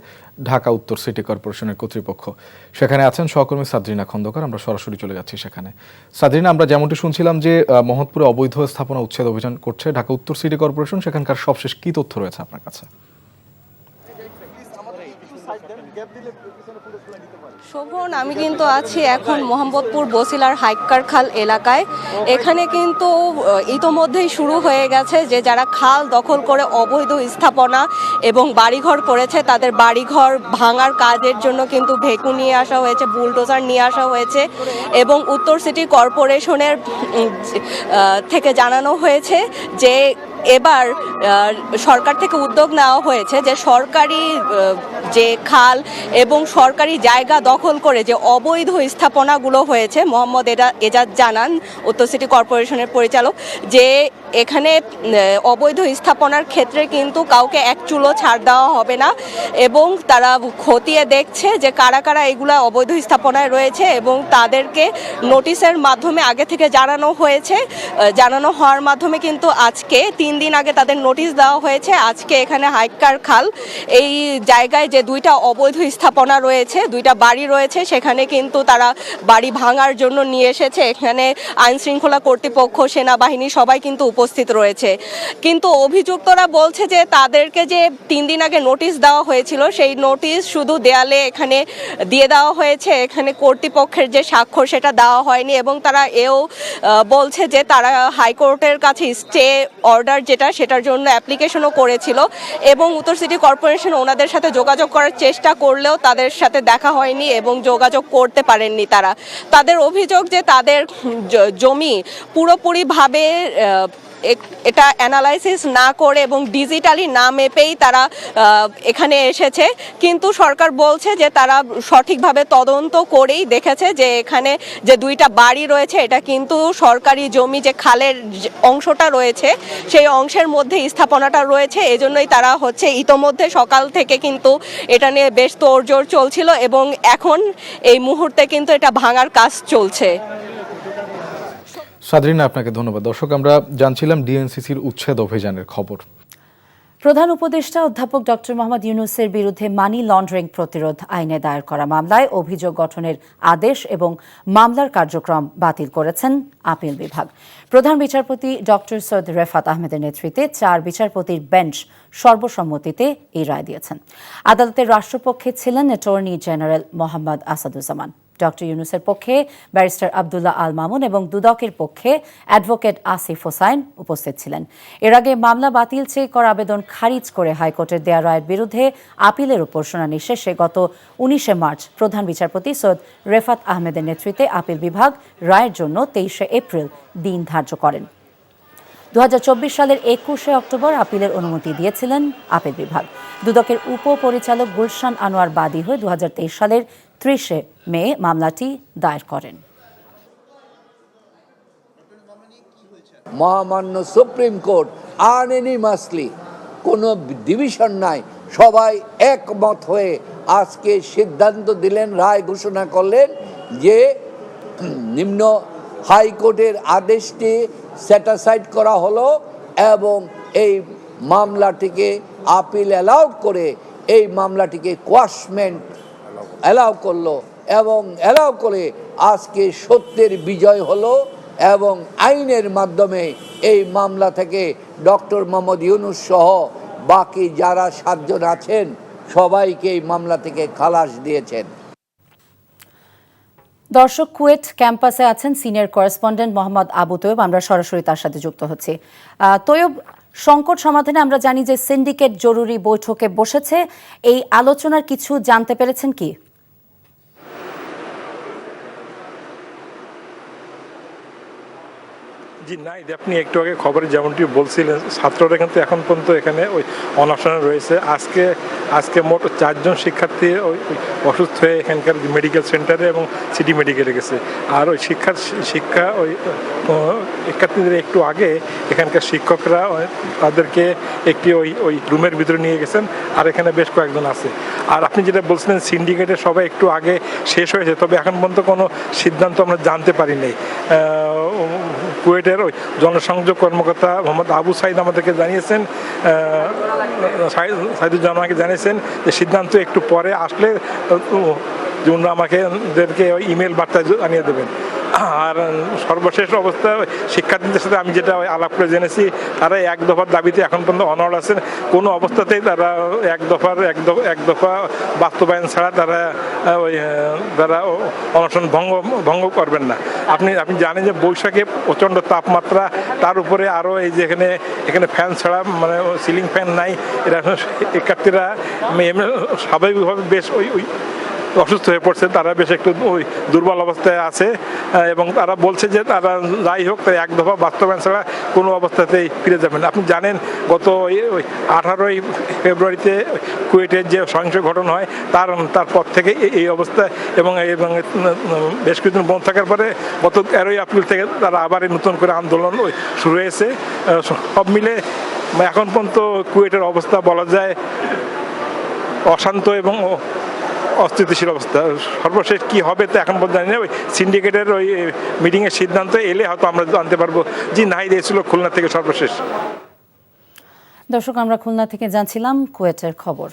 ঢাকা উত্তর সিটি কর্পোরেশনের কর্তৃপক্ষ। সেখানে আছেন সহকর্মী সাদরিনা খন্দকার। আমরা সরাসরি চলে যাচ্ছি সেখানে। সাদরিনা, আমরা যেমনটি শুনছিলাম যে মোহাম্মদপুরে অবৈধ স্থাপনা উচ্ছেদ অভিযান করছে ঢাকা উত্তর সিটি কর্পোরেশন, সেখানকার সবশেষ কি তথ্য রয়েছে আপনার কাছে? শোভন, আমি কিন্তু আছি এখন মোহাম্মদপুর বসিলার হাইক্কার খাল এলাকায়। এখানে কিন্তু ইতোমধ্যেই শুরু হয়ে গেছে যে যারা খাল দখল করে অবৈধ স্থাপনা এবং বাড়িঘর করেছে তাদের বাড়িঘর ভাঙার কাজের জন্য কিন্তু ভেকু নিয়ে আসা হয়েছে, বুলডোজার নিয়ে আসা হয়েছে এবং উত্তর সিটি কর্পোরেশনের থেকে জানানো হয়েছে যে এবার সরকার থেকে উদ্যোগ নেওয়া হয়েছে যে সরকারি যে খাল এবং সরকারি জায়গা দখল করে যে অবৈধ স্থাপনাগুলো হয়েছে, মোহাম্মদ এজাজ জানান, উত্তর সিটি কর্পোরেশনের পরিচালক, যে এখানে অবৈধ স্থাপনার ক্ষেত্রে কিন্তু কাউকে এক চুলো ছাড় দেওয়া হবে না এবং তারা খতিয়ে দেখছে যে কারা কারা এগুলা অবৈধ স্থাপনায় রয়েছে এবং তাদেরকে নোটিশের মাধ্যমে আগে থেকে জানানো হয়েছে। জানানো হওয়ার মাধ্যমে কিন্তু আজকে 3 দিন আগে তাদের নোটিশ দেওয়া হয়েছে। আজকে এখানে হাইক্কার খাল এই জায়গায় যে 2টা অবৈধ স্থাপনা রয়েছে, 2টা বাড়ি রয়েছে, সেখানে কিন্তু তারা বাড়ি ভাঙার জন্য নিয়ে এসেছে। এখানে আইন শৃঙ্খলা কর্তৃপক্ষ, সেনাবাহিনী সবাই কিন্তু উপস্থিত রয়েছে। কিন্তু অভিযুক্তরা বলছে যে তাদেরকে যে 3 দিন আগে নোটিশ দেওয়া হয়েছিল সেই নোটিশ শুধু দেয়ালে এখানে দিয়ে দেওয়া হয়েছে, এখানে কর্তৃপক্ষের যে স্বাক্ষর সেটা দেওয়া হয়নি এবং তারা এও বলছে যে তারা হাইকোর্টের কাছে স্টে অর্ডার সেটার জন্য অ্যাপ্লিকেশনও করেছিল এবং উত্তর সিটি কর্পোরেশন ওনাদের সাথে যোগাযোগ করার চেষ্টা করলেও তাদের সাথে দেখা হয়নি এবং যোগাযোগ করতে পারেননি তারা। তাদের অভিযোগ যে তাদের জমি পুরোপুরিভাবে এটা অ্যানালাইসিস না করে এবং ডিজিটালি না মেপেই তারা এখানে এসেছে, কিন্তু সরকার বলছে যে তারা সঠিকভাবে তদন্ত করেই দেখেছে যে এখানে যে 2টা বাড়ি রয়েছে এটা কিন্তু সরকারি জমি, যে খালের অংশটা রয়েছে সেই অংশের মধ্যে স্থাপনাটা রয়েছে। এজন্যই তারা ইতোমধ্যে সকাল থেকে কিন্তু এটা নিয়ে বেশ তোড়জোড় চলছিল এবং এখন এই মুহূর্তে কিন্তু এটা ভাঙার কাজ চলছে। সাদরিনা, আপনাকে ধন্যবাদ। দর্শক, আমরা জানছিলাম ডিএনসিসির উচ্ছেদ অভিযানের খবর। প্রধান উপদেষ্টা অধ্যাপক ডক্টর মোহাম্মদ ইউনূসের বিরুদ্ধে মানি লন্ডারিং প্রতিরোধ আইনে দায়ের করা মামলায় অভিযোগ গঠনের আদেশ এবং মামলার কার্যক্রম বাতিল করেছেন আপিল বিভাগ। প্রধান বিচারপতি ডক্টর সৈয়দ রেফাত আহমেদের নেতৃত্বে 4 বিচারপতির বেঞ্চ সর্বসম্মতিতে এই রায় দিয়েছেন। আদালতের রাষ্ট্রপক্ষে ছিলেন attorney general Mohammad Asaduzzaman. Doctor ইউনূসের পক্ষে ব্যারিস্টার আব্দুল্লাহ আল মামুন এবং দুদকের পক্ষে অ্যাডভোকেট আসিফ হোসাইন উপস্থিত ছিলেন। এর আগে মামলা বাতিল চেয়ে করা আবেদন খারিজ করে হাইকোর্টের দেয়া রায়ের বিরুদ্ধে আপিলের উপর শুনানি শেষে গত 19 মার্চ প্রধান বিচারপতি সৈয়দ রেফাত আহমেদের নেতৃত্বে আপিল বিভাগ রায়ের জন্য 23 এপ্রিল দিন ধার্য করেন। 2024 সালের 21 অক্টোবর আপিলের অনুমতি দিয়েছিলেন আপিল বিভাগ। দুদকের উপপরিচালক গুলশান আনোয়ার বাদী হয়ে 2023 সালের 30 মে মামলাটি দায়ের করেন। মহামান্য সুপ্রিম কোর্ট আনএনিমাসলি কোনো ডিভিশন নাই, সবাই একমত হয়ে আজকে সিদ্ধান্ত দিলেন, রায় ঘোষণা করলেন যে নিম্ন হাইকোর্টের আদেশটি স্যাটিসফাইড করা হলো এবং এই মামলাটিকে আপিল অ্যালাউড করে এই মামলাটিকে কোয়াশমেন্ট অ্যালাউ করলো এবং অ্যালাউ করে আজকে সত্যের বিজয় হলো এবং আইনের মাধ্যমে এই মামলা থেকে ডক্টর মোহাম্মদ ইউনূস সহ বাকি যারা 7 জন আছেন সবাইকে এই মামলা থেকে খালাস দিয়েছেন। দর্শক, কুয়েট ক্যাম্পাসে আছেন সিনিয়র করেসপন্ডেন্ট মোহাম্মদ আবু তৈয়ব। আমরা সরাসরি তার সাথে যুক্ত হচ্ছি। তৈয়ব, সংকট সমাধানে আমরা জানি যে সিন্ডিকেট জরুরি বৈঠকে বসেছে, এই আলোচনার কিছু জানতে পেরেছেন কি? জি না, আপনি একটু আগে খবরে যেমনটি বলছিলেন, ছাত্ররা কিন্তু এখন পর্যন্ত এখানে ওই অনশনে রয়েছে। আজকে মোট 4 জন শিক্ষার্থী ওই অসুস্থ হয়ে এখানকার মেডিকেল সেন্টারে এবং সিটি মেডিকেলে গেছে। আর ওই শিক্ষা ওই শিক্ষার্থীদের একটু আগে এখানকার শিক্ষকরা তাদেরকে একটি ওই রুমের ভিতরে নিয়ে গেছেন, আর এখানে বেশ কয়েকজন আছে। আর আপনি যেটা বলছিলেন সিন্ডিকেটের সবাই একটু আগে শেষ হয়েছে, তবে এখন পর্যন্ত কোনো সিদ্ধান্ত আমরা জানতে পারি নাই। কুয়েটের ওই জনসংযোগ কর্মকর্তা মোহাম্মদ আবু সাইদ আমাদেরকে জানিয়েছেন, সাইদুজ্জামানকে জানিয়েছেন যে সিদ্ধান্ত একটু পরে আসলে উনি আমাদেরকে ওই ইমেল বার্তা জানিয়ে দেবেন। আর সর্বশেষ অবস্থা শিক্ষার্থীদের সাথে আমি যেটা আলাপ করে জেনেছি, তারা 1 দফার দাবিতে এখন পর্যন্ত অনড় আছেন। কোনো অবস্থাতেই তারা এক দফা বাস্তবায়ন ছাড়া তারা অনশন ভঙ্গ করবেন না। আপনি জানেন যে বৈশাখে প্রচণ্ড তাপমাত্রা, তার উপরে আরও এই যে এখানে ফ্যান ছাড়া মানে সিলিং ফ্যান নাই। এরা শিক্ষার্থীরা স্বাভাবিকভাবে বেশ ওই অসুস্থ হয়ে পড়ছে, তারা বেশ একটু ওই দুর্বল অবস্থায় আছে এবং তারা বলছে যে তারা যাই হোক তাই 1 দফা বাস্তবায়ন ছাড়া কোনো অবস্থাতেই ফিরে যাবেন। আপনি জানেন গত ওই 18ই ফেব্রুয়ারিতে কুয়েটের যে সহিংস ঘটনা হয় তারপর থেকে এই অবস্থা এবং বেশ কিছুদিন বন্ধ থাকার পরে গত 13ই এপ্রিল থেকে তারা আবার নতুন করে আন্দোলন শুরু হয়েছে। সব মিলে এখন পর্যন্ত কুয়েটের অবস্থা বলা যায় অশান্ত এবং অস্থিতিশীল অবস্থা। সর্বশেষ কি হবে তো এখন পর্যন্ত জানি না। ওই সিন্ডিকেটের ওই মিটিংয়ের সিদ্ধান্ত এলে হয়তো আমরা জানতে পারবো। জি নাহিদ এসেছিল খুলনা থেকে সর্বশেষ। দর্শক, আমরা খুলনা থেকে জানছিলাম কুয়েটের খবর।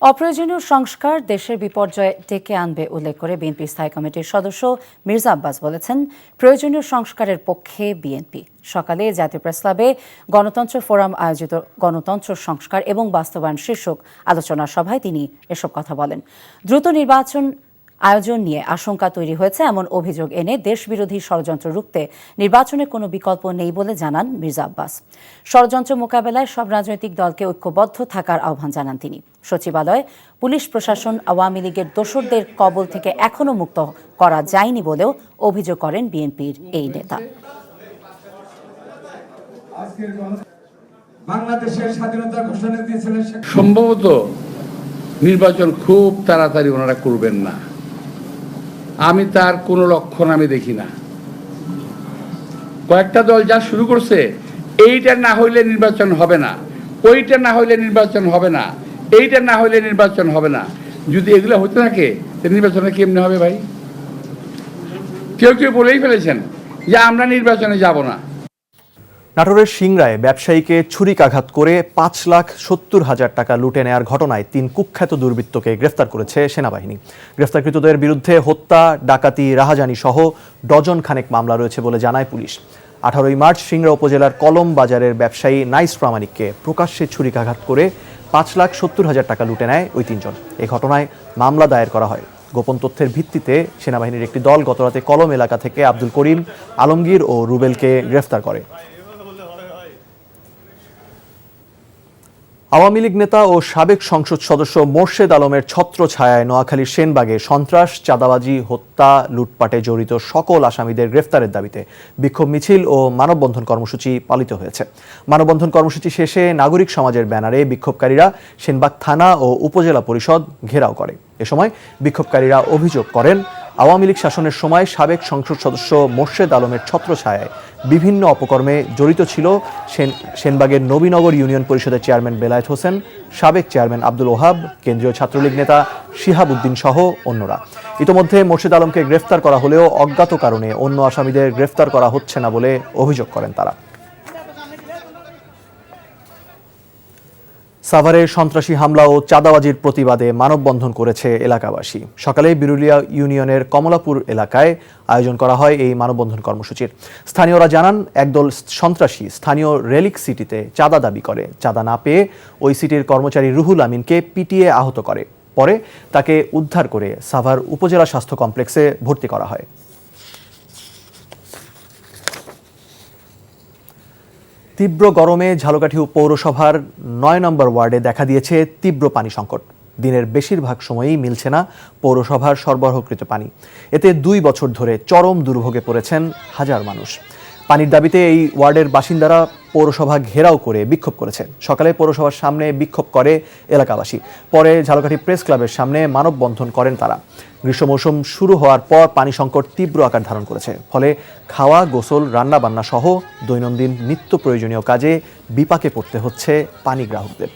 অপ্রয়োজনীয় সংস্কার দেশের বিপর্যয় ডেকে আনবে উল্লেখ করে বিএনপি স্থায়ী কমিটির সদস্য মির্জা আব্বাস বলেছেন, প্রয়োজনীয় সংস্কারের পক্ষে বিএনপি। সকালে জাতীয় প্রেস ক্লাবে গণতন্ত্র ফোরাম আয়োজিত গণতন্ত্র সংস্কার এবং বাস্তবায়ন শীর্ষক আলোচনা সভায় তিনি এসব কথা বলেন। দ্রুত নির্বাচন আয়োজন নিয়ে আশঙ্কা তৈরি হয়েছে এমন অভিযোগ এনে দেশবিরোধী ষড়যন্ত্র রুখতে নির্বাচনের কোনো বিকল্প নেই বলে জানান মির্জা আব্বাস। ষড়যন্ত্র মোকাবেলায় সব রাজনৈতিক দলকে ঐক্যবদ্ধ থাকার আহ্বান জানান তিনি। সচিবালয়, পুলিশ প্রশাসন আওয়ামী লীগের দোসরদের কবল থেকে এখনো মুক্ত করা যায়নি বলেও অভিযোগ করেন বিএনপির এই নেতা। সম্ভবত নির্বাচন খুব তাড়াতাড়ি ওনারা করবেন না, আমি তার কোনো লক্ষণ আমি দেখি না। কয়েকটা দল যা শুরু করছে, এইটা না হইলে নির্বাচন হবে না, ওইটা না হইলে নির্বাচন হবে না, এইটা না হইলে নির্বাচন হবে না। যদি এগুলো হতে থাকে নির্বাচনে কেমনে হবে ভাই? কেউ কেউ বলেই ফেলেছেন যে আমরা নির্বাচনে যাব না। নাটোরের সিংড়ায় ব্যবসায়ীকে ছুরিকাঘাত করে 5,70,000 টাকা লুটে নেয়ার ঘটনায় 3 কুখ্যাত দুর্বৃত্তকে গ্রেফতার করেছে সেনাবাহিনী। গ্রেফতারকৃতদের বিরুদ্ধে হত্যা, ডাকাতি, রাহাজানি সহ ডজন খানেক মামলা রয়েছে বলে জানায় পুলিশ। 18ই মার্চ সিংড়া উপজেলার কলম বাজারের ব্যবসায়ী নাইস প্রামাণিককে প্রকাশ্যে ছুরিকাঘাত করে 5,70,000 টাকা লুটে নেয় ওই 3 জন। এই ঘটনায় মামলা দায়ের করা হয়। গোপন তথ্যের ভিত্তিতে সেনাবাহিনীর একটি দল গতরাতে কলম এলাকা থেকে আব্দুল করিম, আলমগীর ও রুবেলকে গ্রেফতার করে। আওয়ামী লীগ নেতা ও সাবেক সংসদ সদস্য মোর্শেদ আলমের ছত্রছায়ায় নোয়াখালীর সেনবাগে সন্ত্রাস, চাঁদাবাজি, হত্যা, লুটপাটে জড়িত সকল আসামিদের গ্রেফতারের দাবিতে বিক্ষোভ মিছিল ও মানববন্ধন কর্মসূচি পালিত হয়েছে। মানববন্ধন কর্মসূচি শেষে নাগরিক সমাজের ব্যানারে বিক্ষোভকারীরা সেনবাগ থানা ও উপজেলা পরিষদ ঘেরাও করে। এ সময় বিক্ষোভকারীরা অভিযোগ করেন, আওয়ামী লীগ শাসনের সময় সাবেক সংসদ সদস্য মোর্শেদ আলমের ছত্রছায়ায় বিভিন্ন অপকর্মে জড়িত ছিল সেনবাগের নবীনগর ইউনিয়ন পরিষদের চেয়ারম্যান বেলায়েত হোসেন, সাবেক চেয়ারম্যান আব্দুল ওহাব, কেন্দ্রীয় ছাত্রলীগ নেতা শিহাব উদ্দিন সহ অন্যরা। ইতোমধ্যে মোর্শেদ আলমকে গ্রেফতার করা হলেও অজ্ঞাত কারণে অন্য আসামিদের গ্রেফতার করা হচ্ছে না বলে অভিযোগ করেন তারা। সাভারে সন্ত্রাসী হামলা ও চাঁদাবাজির প্রতিবাদে মানববন্ধন করেছে এলাকাবাসী। সকালে বিরুলিয়া ইউনিয়নের কমলাপুর এলাকায় আয়োজন করা হয় এই মানববন্ধন কর্মসূচির। স্থানীয়রা জানান, একদল সন্ত্রাসী স্থানীয় রেলিক সিটিতে চাঁদা দাবি করে। চাঁদা না পেয়ে ওই সিটির কর্মচারী রুহুল আমিনকে পিটিয়ে আহত করে। পরে তাকে উদ্ধার করে সাভার উপজেলা স্বাস্থ্য কমপ্লেক্সে ভর্তি করা হয়। তীব্র গরমে ঝালকাঠি পৌরসভার ৯ নম্বর ওয়ার্ডে দেখা দিয়েছে তীব্র পানি সংকট। দিনের বেশিরভাগ সময়ই মিলছে না পৌরসভার সরবরাহকৃত পানি। এতে ২ বছর ধরে চরম দুর্ভোগে পড়েছেন হাজার মানুষ। পানির দাবিতে এই ওয়ার্ডের বাসিন্দারা পৌরসভা ঘেরাও করে বিক্ষোভ করেছে। সকালে পৌরসভার সামনে বিক্ষোভ করে এলাকাবাসী। পরে ঝালকাঠি প্রেস ক্লাবের সামনে মানববন্ধন করেন তারা। গ্রীষ্ম মৌসুম শুরু হওয়ার পর পানি সংকট তীব্র আকার ধারণ করেছে। ফলে খাওয়া, গোসল, রান্নাবান্না সহ দৈনন্দিন নিত্য প্রয়োজনীয় কাজে বিপাকে পড়তে হচ্ছে পানি গ্রাহকদের।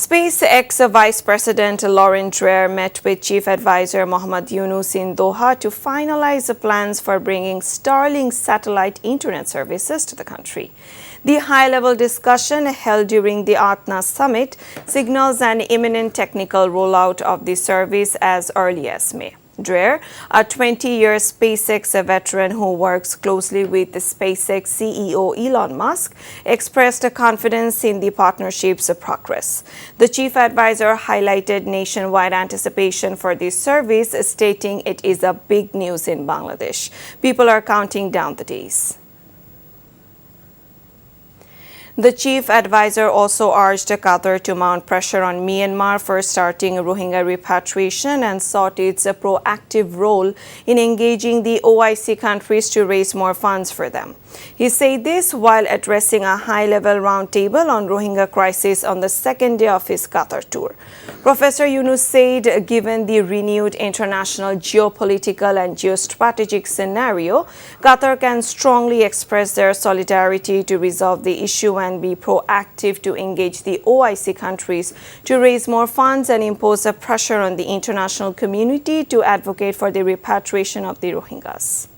SpaceX Vice President Lauren Dreher met with Chief Advisor Mohammad Yunus in Doha to finalize the plans for bringing Starlink satellite internet services to the country. The high-level discussion held during the ATNA summit signals an imminent technical rollout of the service as early as May. Dreher, a 20-year SpaceX veteran who works closely with the SpaceX CEO Elon Musk, expressed a confidence in the partnership's progress. The chief advisor highlighted nationwide anticipation for this service, stating it is a big news in Bangladesh. People are counting down the days. The chief advisor also urged Qatar to mount pressure on Myanmar for starting Rohingya repatriation and sought its proactive role in engaging the OIC countries to raise more funds for them. He said this while addressing a high-level roundtable on Rohingya crisis on the second day of his Qatar tour. Professor Yunus said, given the renewed international geopolitical and geostrategic scenario, Qatar can strongly express their solidarity to resolve the issue and be proactive to engage the OIC countries to raise more funds and impose a pressure on the international community to advocate for the repatriation of the Rohingyas.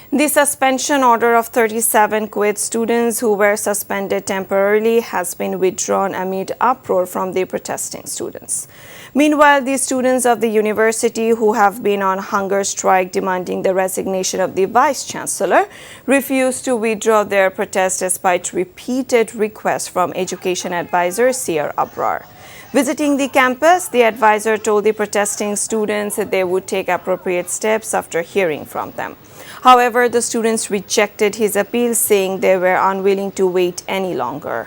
The suspension order of 37 Kuwait students who were suspended temporarily has been withdrawn amid uproar from the protesting students. Meanwhile, the students of the university who have been on hunger strike demanding the resignation of the Vice-Chancellor refused to withdraw their protest despite repeated requests from Education Advisor Sir Abrar. Visiting the campus, the advisor told the protesting students that they would take appropriate steps after hearing from them. However, the students rejected his appeal, saying they were unwilling to wait any longer.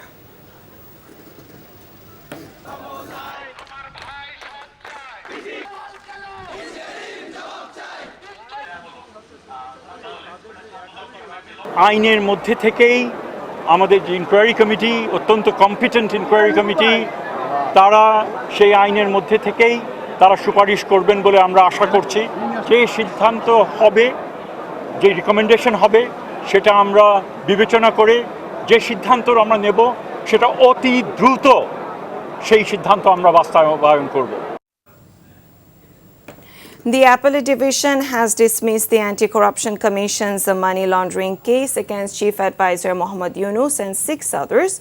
আইনের মধ্যে থেকেই আমাদের যে inquiry committee, অত্যন্ত competent inquiry committee, তারা সেই আইনের মধ্যে থেকেই তারা সুপারিশ করবেন বলে আমরা আশা করছি। যে সিদ্ধান্ত হবে, যে রিকমেন্ডেশন হবে, সেটা আমরা বিবেচনা করে যে সিদ্ধান্ত আমরা নেব সেটা অতি দ্রুত সেই সিদ্ধান্ত আমরা বাস্তবায়ন করব। The Appellate Division has dismissed the Anti-Corruption Commission's money laundering case against Chief Advisor Mohammad Yunus and 6 others,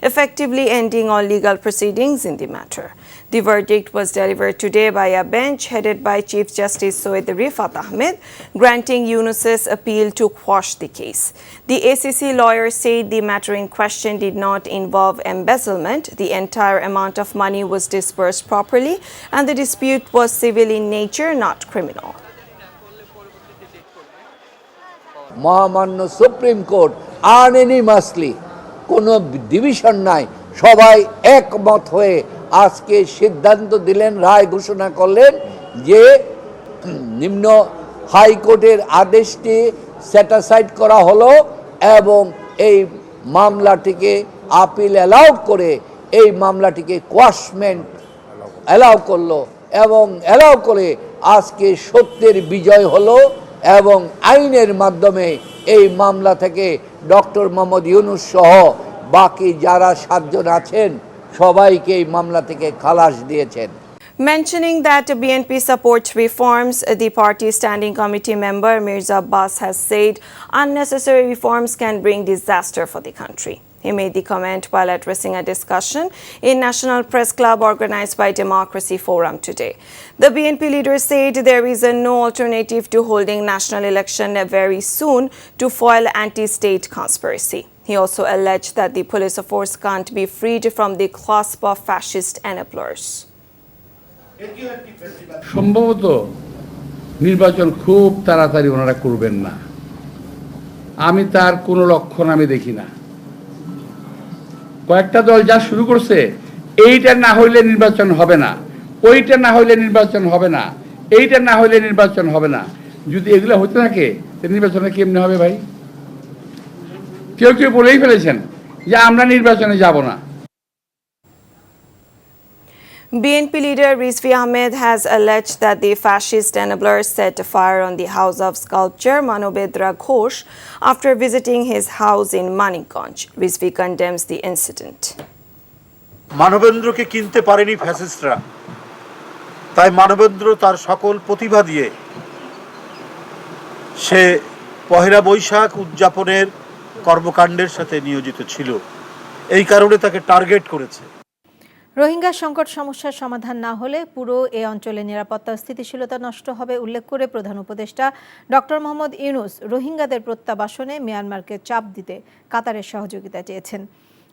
effectively ending all legal proceedings in the matter. The verdict was delivered today by a bench headed by Chief Justice Soed Rifat Ahmed, granting Yunus's appeal to quash the case. The ACC lawyer said the matter in question did not involve embezzlement. The entire amount of money was disbursed properly, and the dispute was civil in nature, not criminal. মহামান্য supreme court আনএনিমাসলি কোনো division নাই, সবাই একমত হয়ে আজকে সিদ্ধান্ত দিলেন, রায় ঘোষণা করলেন যে নিম্ন হাইকোর্টের আদেশটি স্যাটিসফাইড করা হলো এবং এই মামলাটিকে আপিল অ্যালাউ করে এই মামলাটিকে কোয়াশমেন্ট অ্যালাউ করলো এবং অ্যালাউ করে আজকে সত্যের বিজয় হলো এবং আইনের মাধ্যমে এই মামলা থেকে ডক্টর মোহাম্মদ ইউনূস সহ বাকি যারা 7 জন আছেন সবাইকে এই মামলা থেকে খালাস দিয়েছেন। Mentioning that BNP supports reforms, the party standing committee member Mirza Abbas has said unnecessary reforms can bring disaster for the country. He made the comment while addressing a discussion in National Press Club organized by Democracy Forum today. The BNP leader said there is no alternative to holding national election very soon to foil anti-state conspiracy. He also alleged that the police force can't be freed from the clasp of fascist enablers. সম্ভবত নির্বাচন খুব তাড়াতাড়ি ওনারা করবেন না, আমি তার কোনো লক্ষণ আমি দেখি না। কয়েকটা দল যা শুরু করছে, এইটা না হইলে নির্বাচন হবে না, ওইটা না হইলে নির্বাচন হবে না, এইটা না হইলে নির্বাচন হবে না। যদি এগুলো হতে থাকে নির্বাচনে কেমনে হবে ভাই? কেউ কেউ বলেই ফেলেছেন যে আমরা নির্বাচনে যাব না। BNP leader Rizvi Ahmed has alleged that the fascist enablers set fire on the house of sculptor Manobendra Ghosh after visiting his house in Manikganj. Rizvi condemns the incident. মানবেন্দ্রকে কিনতে পারেনি ফ্যাসিস্টরা, তাই মানবেন্দ্র তার সকল প্রতিভা দিয়ে সে পহেলা বৈশাখ উদযাপনের কর্মকাণ্ডের সাথে নিয়োজিত ছিল, এই কারণে তাকে টার্গেট করেছে। রোহিঙ্গা সংকট সমস্যার সমাধান না হলে পুরো এ অঞ্চলের নিরাপত্তা স্থিতিশীলতা নষ্ট হবে উল্লেখ করে প্রধান উপদেষ্টা ডক্টর মোহাম্মদ ইউনূস রোহিঙ্গাদের প্রত্যাবাসনে মিয়ানমারকে চাপ দিতে কাতারের সহযোগিতা চেয়েছেন।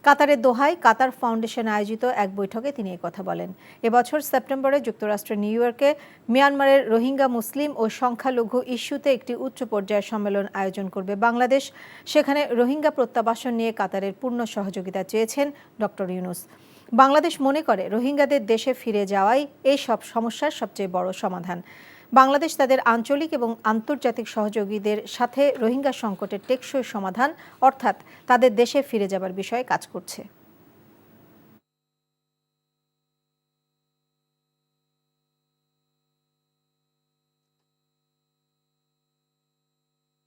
কাতারের দোহায় কাতার ফাউন্ডেশন আয়োজিত এক বৈঠকে তিনি কথা বলেন। এবছর সেপ্টেম্বরে যুক্তরাষ্ট্রের নিউ ইয়র্কে মিয়ানমারের রোহিঙ্গা মুসলিম ও সংখ্যালঘু ইস্যুতে একটি উচ্চ পর্যায়ের সম্মেলন আয়োজন করবে বাংলাদেশ। সেখানে রোহিঙ্গা প্রত্যাবাসন নিয়ে কাতারের পূর্ণ সহযোগিতা চেয়েছেন ডক্টর ইউনূস। বাংলাদেশ মনে করে রোহিঙ্গাদের দেশে ফিরে যাওয়াই এই সব সমস্যার সবচেয়ে বড় সমাধান। বাংলাদেশ তাদের আঞ্চলিক এবং আন্তর্জাতিক সহযোগীদের সাথে রোহিঙ্গা সংকটের টেকসই সমাধান অর্থাৎ তাদের দেশে ফিরে যাবার বিষয়ে কাজ করছে।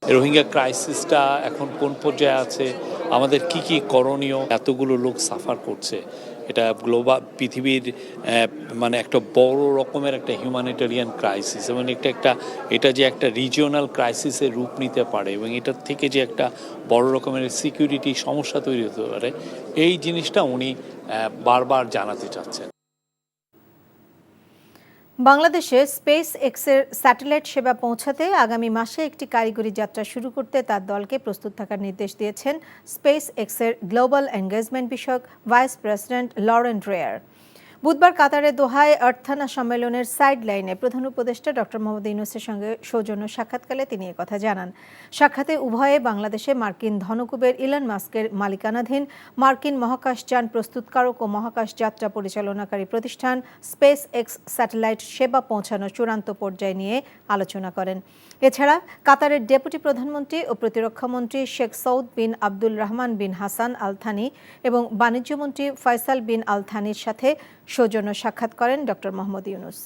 রোহিঙ্গা ক্রাইসিসটা এখন কোন পর্যায়ে আছে, আমাদের কি কি করণীয়, এতগুলো লোক সাফার করছে, এটা গ্লোবাল পৃথিবীর মানে একটা বড় রকমের একটা হিউম্যানিটেরিয়ান ক্রাইসিস এবং এটা যে একটা রিজিওনাল ক্রাইসিসের রূপ নিতে পারে এবং এটার থেকে যে একটা বড় রকমের সিকিউরিটি সমস্যা তৈরি হতে পারে, এই জিনিসটা উনি বারবার জানাতে চাচ্ছেন। বাংলাদেশে স্পেস এক্সের স্যাটেলাইট সেবা পৌঁছাতে আগামী মাসে একটি কারিগরি যাত্রা শুরু করতে তার দলকে প্রস্তুত থাকার নির্দেশ দিয়েছেন স্পেস এক্সের গ্লোবাল এনগেজমেন্ট বিষয়ক ভাইস প্রেসিডেন্ট লরেন ড্রেয়ার। বুধবার কাতারের দোহায় আর্থানা সম্মেলনের সাইড লাইনে প্রধান উপদেষ্টা ডক্টর মোহাম্মদ ইউনূসের সঙ্গে সৌজন্য সাক্ষাৎকালে তিনি একথা জানান। সাক্ষাতে উভয়ে বাংলাদেশে মার্কিন ধনকুবের ইলন মাস্কের মালিকানাধীন মার্কিন মহাকাশযান প্রস্তুতকারক ও মহাকাশ যাত্রা পরিচালনাকারী প্রতিষ্ঠান স্পেস এক্স স্যাটেলাইট সেবা পৌঁছানোর চূড়ান্ত পর্যায় নিয়ে আলোচনা করেন। এছাড়া কাতারের ডেপুটি প্রধানমন্ত্রী ও প্রতিরক্ষামন্ত্রী শেখ সৌদ বিন আব্দুল রহমান বিন হাসান আল থানি এবং বাণিজ্যমন্ত্রী ফয়সাল বিন আল থানির সাথে সৌজন্য সাক্ষাৎ করেন ডক্টর মোহাম্মদ ইউনূস।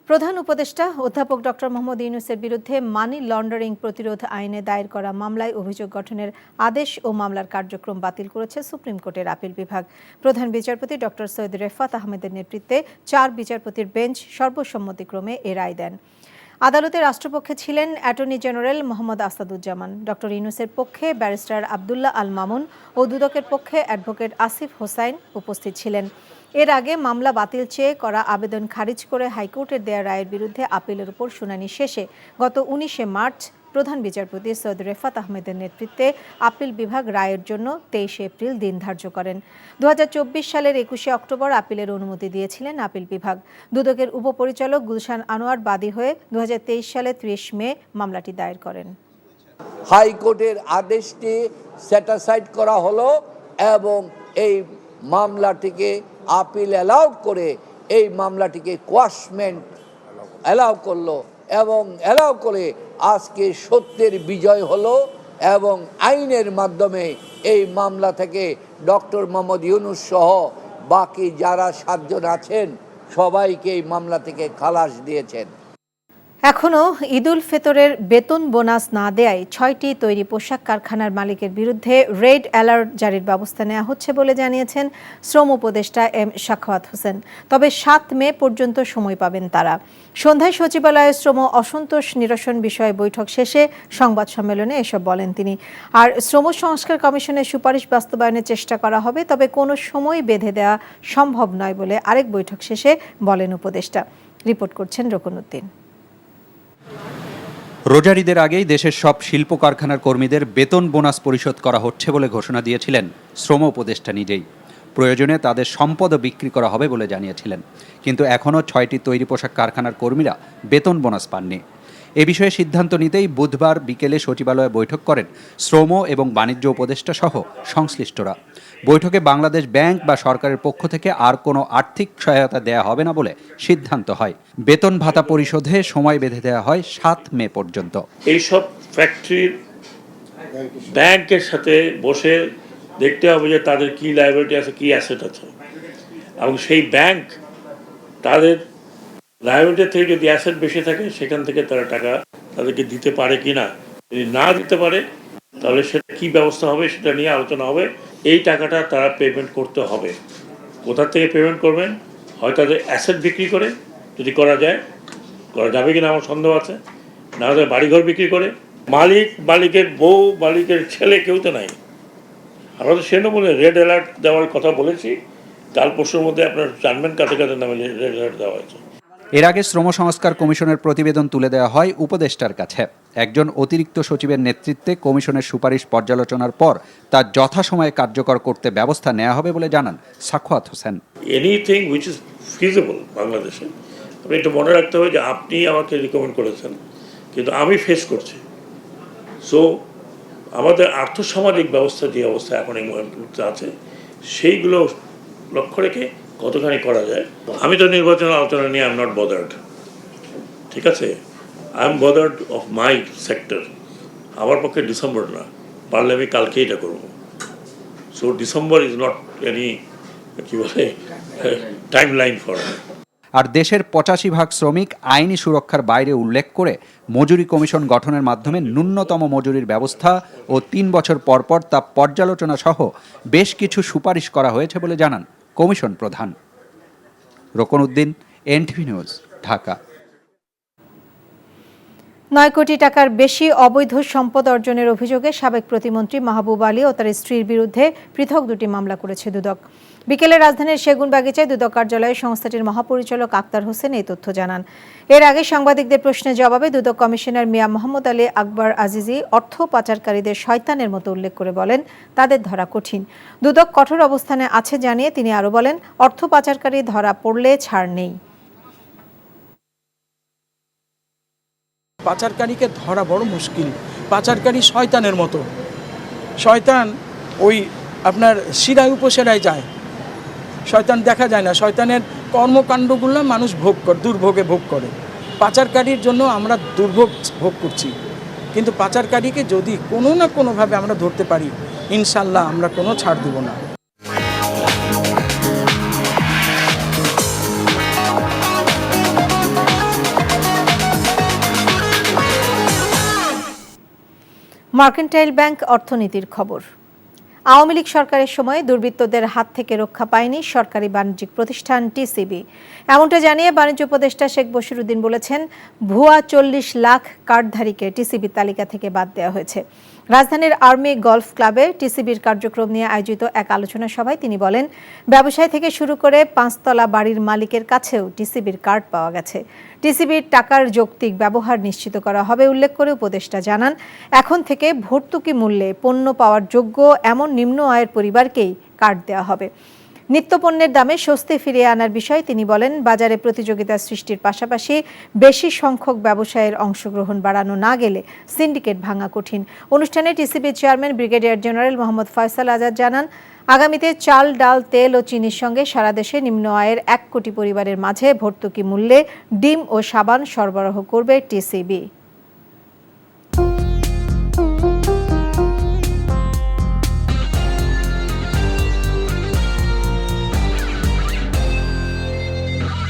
প্রধান উপদেষ্টা অধ্যাপক ডক্টর মোহাম্মদ ইউনূসের বিরুদ্ধে মানি লন্ডারিং প্রতিরোধ আইনে দায়ের করা মামলায় অভিযোগ গঠনের আদেশ ও মামলার কার্যক্রম বাতিল করেছে সুপ্রিম কোর্টের আপিল বিভাগ। প্রধান বিচারপতি ডক্টর সৈয়দ রেফাত আহমেদের নেতৃত্বে 4 বিচারপতির বেঞ্চ সর্বসম্মতিক্রমে এ রায় দেন। আদালতে রাষ্ট্রপক্ষে ছিলেন attorney general Mohammad Asaduzzaman. Doctor ইউনূসের পক্ষে ব্যারিস্টার আবদুল্লাহ আল মামুন ও দুদকের পক্ষে অ্যাডভোকেট আসিফ হোসাইন উপস্থিত ছিলেন। এর আগে মামলা বাতিল চেয়ে করা আবেদন খারিজ করে হাইকোর্টের দেয়া রায়ের বিরুদ্ধে আপিলের উপর শুনানি শেষে গত 19শে মার্চ প্রধান বিচারপতি সৈয়দ রেফাত আহমেদের নেতৃত্বে আপিল বিভাগ রায়ের জন্য 23 এপ্রিল দিন ধার্য করেন। 2024 সালের 21শে অক্টোবর আপিলের অনুমতি দিয়েছিলেন আপিল বিভাগ। দুদকের উপপরিচালক গুলশান আনোয়ার বাদী হয়ে 2023 সালে 30 মে মামলাটি দায়ের করেন। হাইকোর্টের আদেশটি স্যাটিসফাইড করা হলো এবং এই মামলাটিকে আপিল অ্যালাউড করে এই মামলাটিকে কোয়াশমেন্ট অ্যালাউ করলো এবং অ্যালাউ করে আজকে সত্যের বিজয় হলো এবং আইনের মাধ্যমে এই মামলা থেকে ডক্টর মোহাম্মদ ইউনূস সহ বাকি যারা 7 জন আছেন সবাইকে এই মামলা থেকে খালাস দিয়েছেন। এখনও ঈদুল ফিতরের বেতন বোনাস না দেয়ায় 6টি তৈরি পোশাক কারখানার মালিকের বিরুদ্ধে রেড অ্যালার্ট জারির ব্যবস্থা নেওয়া হচ্ছে বলে জানিয়েছেন শ্রম উপদেষ্টা এম সাখাওয়াত হোসেন। তবে 7 মে পর্যন্ত সময় পাবেন তারা। সন্ধ্যায় সচিবালয়ে শ্রম অসন্তোষ নিরসন বিষয়ে বৈঠক শেষে সংবাদ সম্মেলনে এসব বলেন তিনি। আর শ্রম সংস্কার কমিশনের সুপারিশ বাস্তবায়নের চেষ্টা করা হবে, তবে কোনো সময় বেঁধে দেওয়া সম্ভব নয় বলে আরেক বৈঠক শেষে বলেন উপদেষ্টা। রিপোর্ট করছেন রকনউদ্দিন। রোজার ঈদের আগেই দেশের সব শিল্প কারখানার কর্মীদের বেতন বোনাস পরিশোধ করা হচ্ছে বলে ঘোষণা দিয়েছিলেন শ্রম উপদেষ্টা নিজেই। প্রয়োজনে তাদের সম্পদও বিক্রি করা হবে বলে জানিয়েছিলেন। কিন্তু এখনও 6টি তৈরি পোশাক কারখানার কর্মীরা বেতন বোনাস পাননি। এ বিষয়ে সিদ্ধান্ত নিতেই বুধবার বিকেলে সচিবালয়ে বৈঠক করেন শ্রম এবং বাণিজ্য উপদেষ্টা সহ সংশ্লিষ্টরা। বৈঠকে বাংলাদেশ ব্যাংক বা সরকারের পক্ষ থেকে আর কোনো আর্থিক সহায়তা দেয়া হবে না বলে সিদ্ধান্ত হয়। বেতন ভাতা পরিশোধে সময় বেঁধে দেওয়া হয় 7 মে পর্যন্ত। এইসব ফ্যাক্টরির ব্যাংকের সাথে বসে দেখতে হবে যে তাদের কি লায়াবিলিটি আছে, কি অ্যাসেট আছে, এবং সেই ব্যাংক তাদের লায়াবিলিটি থেকে যদি অ্যাসেট বেশি থাকে সেখান থেকে তারা টাকা তাদেরকে দিতে পারে কি না। যদি না দিতে পারে তাহলে সেটা কী ব্যবস্থা হবে সেটা নিয়ে আলোচনা হবে। এই টাকাটা তারা পেমেন্ট করতে হবে। কোথা থেকে পেমেন্ট করবেন? হয় তাদের অ্যাসেট বিক্রি করে, যদি করা যায়, করা যাবে কিনা আমার সন্দেহ আছে, না হলে বাড়িঘর বিক্রি করে। মালিকের বউ, মালিকের ছেলে কেউ তো নাই। আমরা তো সেটা বলে রেড অ্যালার্ট দেওয়ার কথা বলেছি। কাল পরশুর মধ্যে আপনার জানবেন কাতে কাদের নামে রেড অ্যালার্ট দেওয়া হয়েছে। এর আগে শ্রম সংস্কার কমিশনের প্রতিবেদন তুলে দেওয়া হয় উপদেষ্টার কাছে। একজন অতিরিক্ত সচিবের নেতৃত্বে কমিশনের সুপারিশ পর্যালোচনার পর তা যথাসময়ে কার্যকর করতে ব্যবস্থা নেওয়া হবে বলে জানান Sakhawat Hossain. Anything which is feasible বাংলাদেশে, আপনি একটু মনে রাখতে হবে যে আপনি আমাকে রিকমেন্ড করেছেন, কিন্তু আমি ফেস করছি। সো আমাদের আর্থসামাজিক ব্যবস্থা যে অবস্থা এখন এই মুহূর্তে আছে, সেইগুলো লক্ষ্য রেখে কতখানি করা যায়। আমি তো নির্বাচন আলোচনা নিয়ে আই এম নট বদার্ড, ঠিক আছে। I am bothered of my sector. আমার পক্ষে ডিসেম্বর না, পারলে আমি কালকে এটা করবো। So December is not any কি বলে টাইম লাইন ফর। আর দেশের 85% শ্রমিক আইনি সুরক্ষার বাইরে উল্লেখ করে মজুরি কমিশন গঠনের মাধ্যমে ন্যূনতম মজুরির ব্যবস্থা ও 3 বছর পর পর তা পর্যালোচনা সহ বেশ কিছু সুপারিশ করা হয়েছে বলে জানান কমিশন প্রধান। রকনউদ্দিন, এনটিভি নিউজ, ঢাকা। 9 কোটি টাকার বেশি অবৈধ সম্পদ অর্জনের অভিযোগে সাবেক প্রতিমন্ত্রী মাহবুব আলী ও তার স্ত্রীর বিরুদ্ধে পৃথক 2টি মামলা করেছে দুদক। বিকেলে রাজধানীর সেগুনবাগিচায় দুদক কার্যালয়ে সংস্থাটির মহাপরিচালক আক্তার হোসেন এই তথ্য জানান। এর আগে সাংবাদিকদের প্রশ্নের জবাবে দুদক কমিশনার মিয়া মোহাম্মদ আলী আকবর আজিজি অর্থ পাচারকারীদের শয়তানের মতো উল্লেখ করে বলেন, তাদের ধরা কঠিন। দুদক কঠোর অবস্থানে আছে জানিয়ে তিনি আরও বলেন, অর্থ পাচারকারী ধরা পড়লে ছাড় নেই। পাচারকারীকে ধরা বড় মুশকিল। পাচারকারী শয়তানের মতো। শয়তান ওই আপনার শিরায় উপশিরায় যায়, শয়তান দেখা যায় না। শয়তানের কর্মকাণ্ডগুলো মানুষ দুর্ভোগে ভোগ করে। পাচারকারীর জন্য আমরা দুর্ভোগ ভোগ করছি, কিন্তু পাচারকারীকে যদি কোনো না কোনোভাবে আমরা ধরতে পারি, ইনশাল্লাহ আমরা কোনো ছাড় দেব না। মার্কেন্টাইল ব্যাংক অর্থনীতির খবর। আওয়ামী লীগ সরকারের সময় দুর্বৃত্তদের হাত থেকে রক্ষা পায়নি সরকারি বাণিজ্যিক প্রতিষ্ঠান টিসিবি। এমনটা জানিয়ে বাণিজ্য উপদেষ্টা শেখ বশিরউদ্দিন বলেছেন, ভুয়া 40 লাখ কার্ডধারীকে টিসিবির তালিকা থেকে বাদ দেওয়া হয়েছে। রাজধানীর আর্মি গলফ ক্লাবে টিসিবির কার্যক্রম নিয়ে আয়োজিত এক আলোচনা সভায় তিনি বলেন, ব্যবসায় থেকে শুরু করে 5তলা বাড়ির মালিকের কাছেও টিসিবির কার্ড পাওয়া গেছে। টিসিবির টাকার যৌক্তিক ব্যবহার নিশ্চিত করা হবে উল্লেখ করে উপদেষ্টা জানান, এখন থেকে ভর্তুকি মূল্যে পণ্য পাওয়ার যোগ্য এমন নিম্ন আয়ের পরিবারকেই কার্ড দেওয়া হবে। নিত্যপণ্যের দামে স্বস্তি ফিরিয়ে আনার বিষয়ে তিনি বলেন, বাজারে প্রতিযোগিতা সৃষ্টির পাশাপাশি বেশি সংখ্যক ব্যবসায়ের অংশগ্রহণ বাড়ানো না গেলে সিন্ডিকেট ভাঙা কঠিন। অনুষ্ঠানে টিসিবির chairman brigadier general Mohammad Faisal Azad জানান, আগামীতে চাল, ডাল, তেল ও চিনির সঙ্গে সারা দেশে নিম্ন আয়ের 1 কোটি পরিবারের মাঝে ভর্তুকি মূল্যে ডিম ও সাবান সরবরাহ করবে টিসিবি।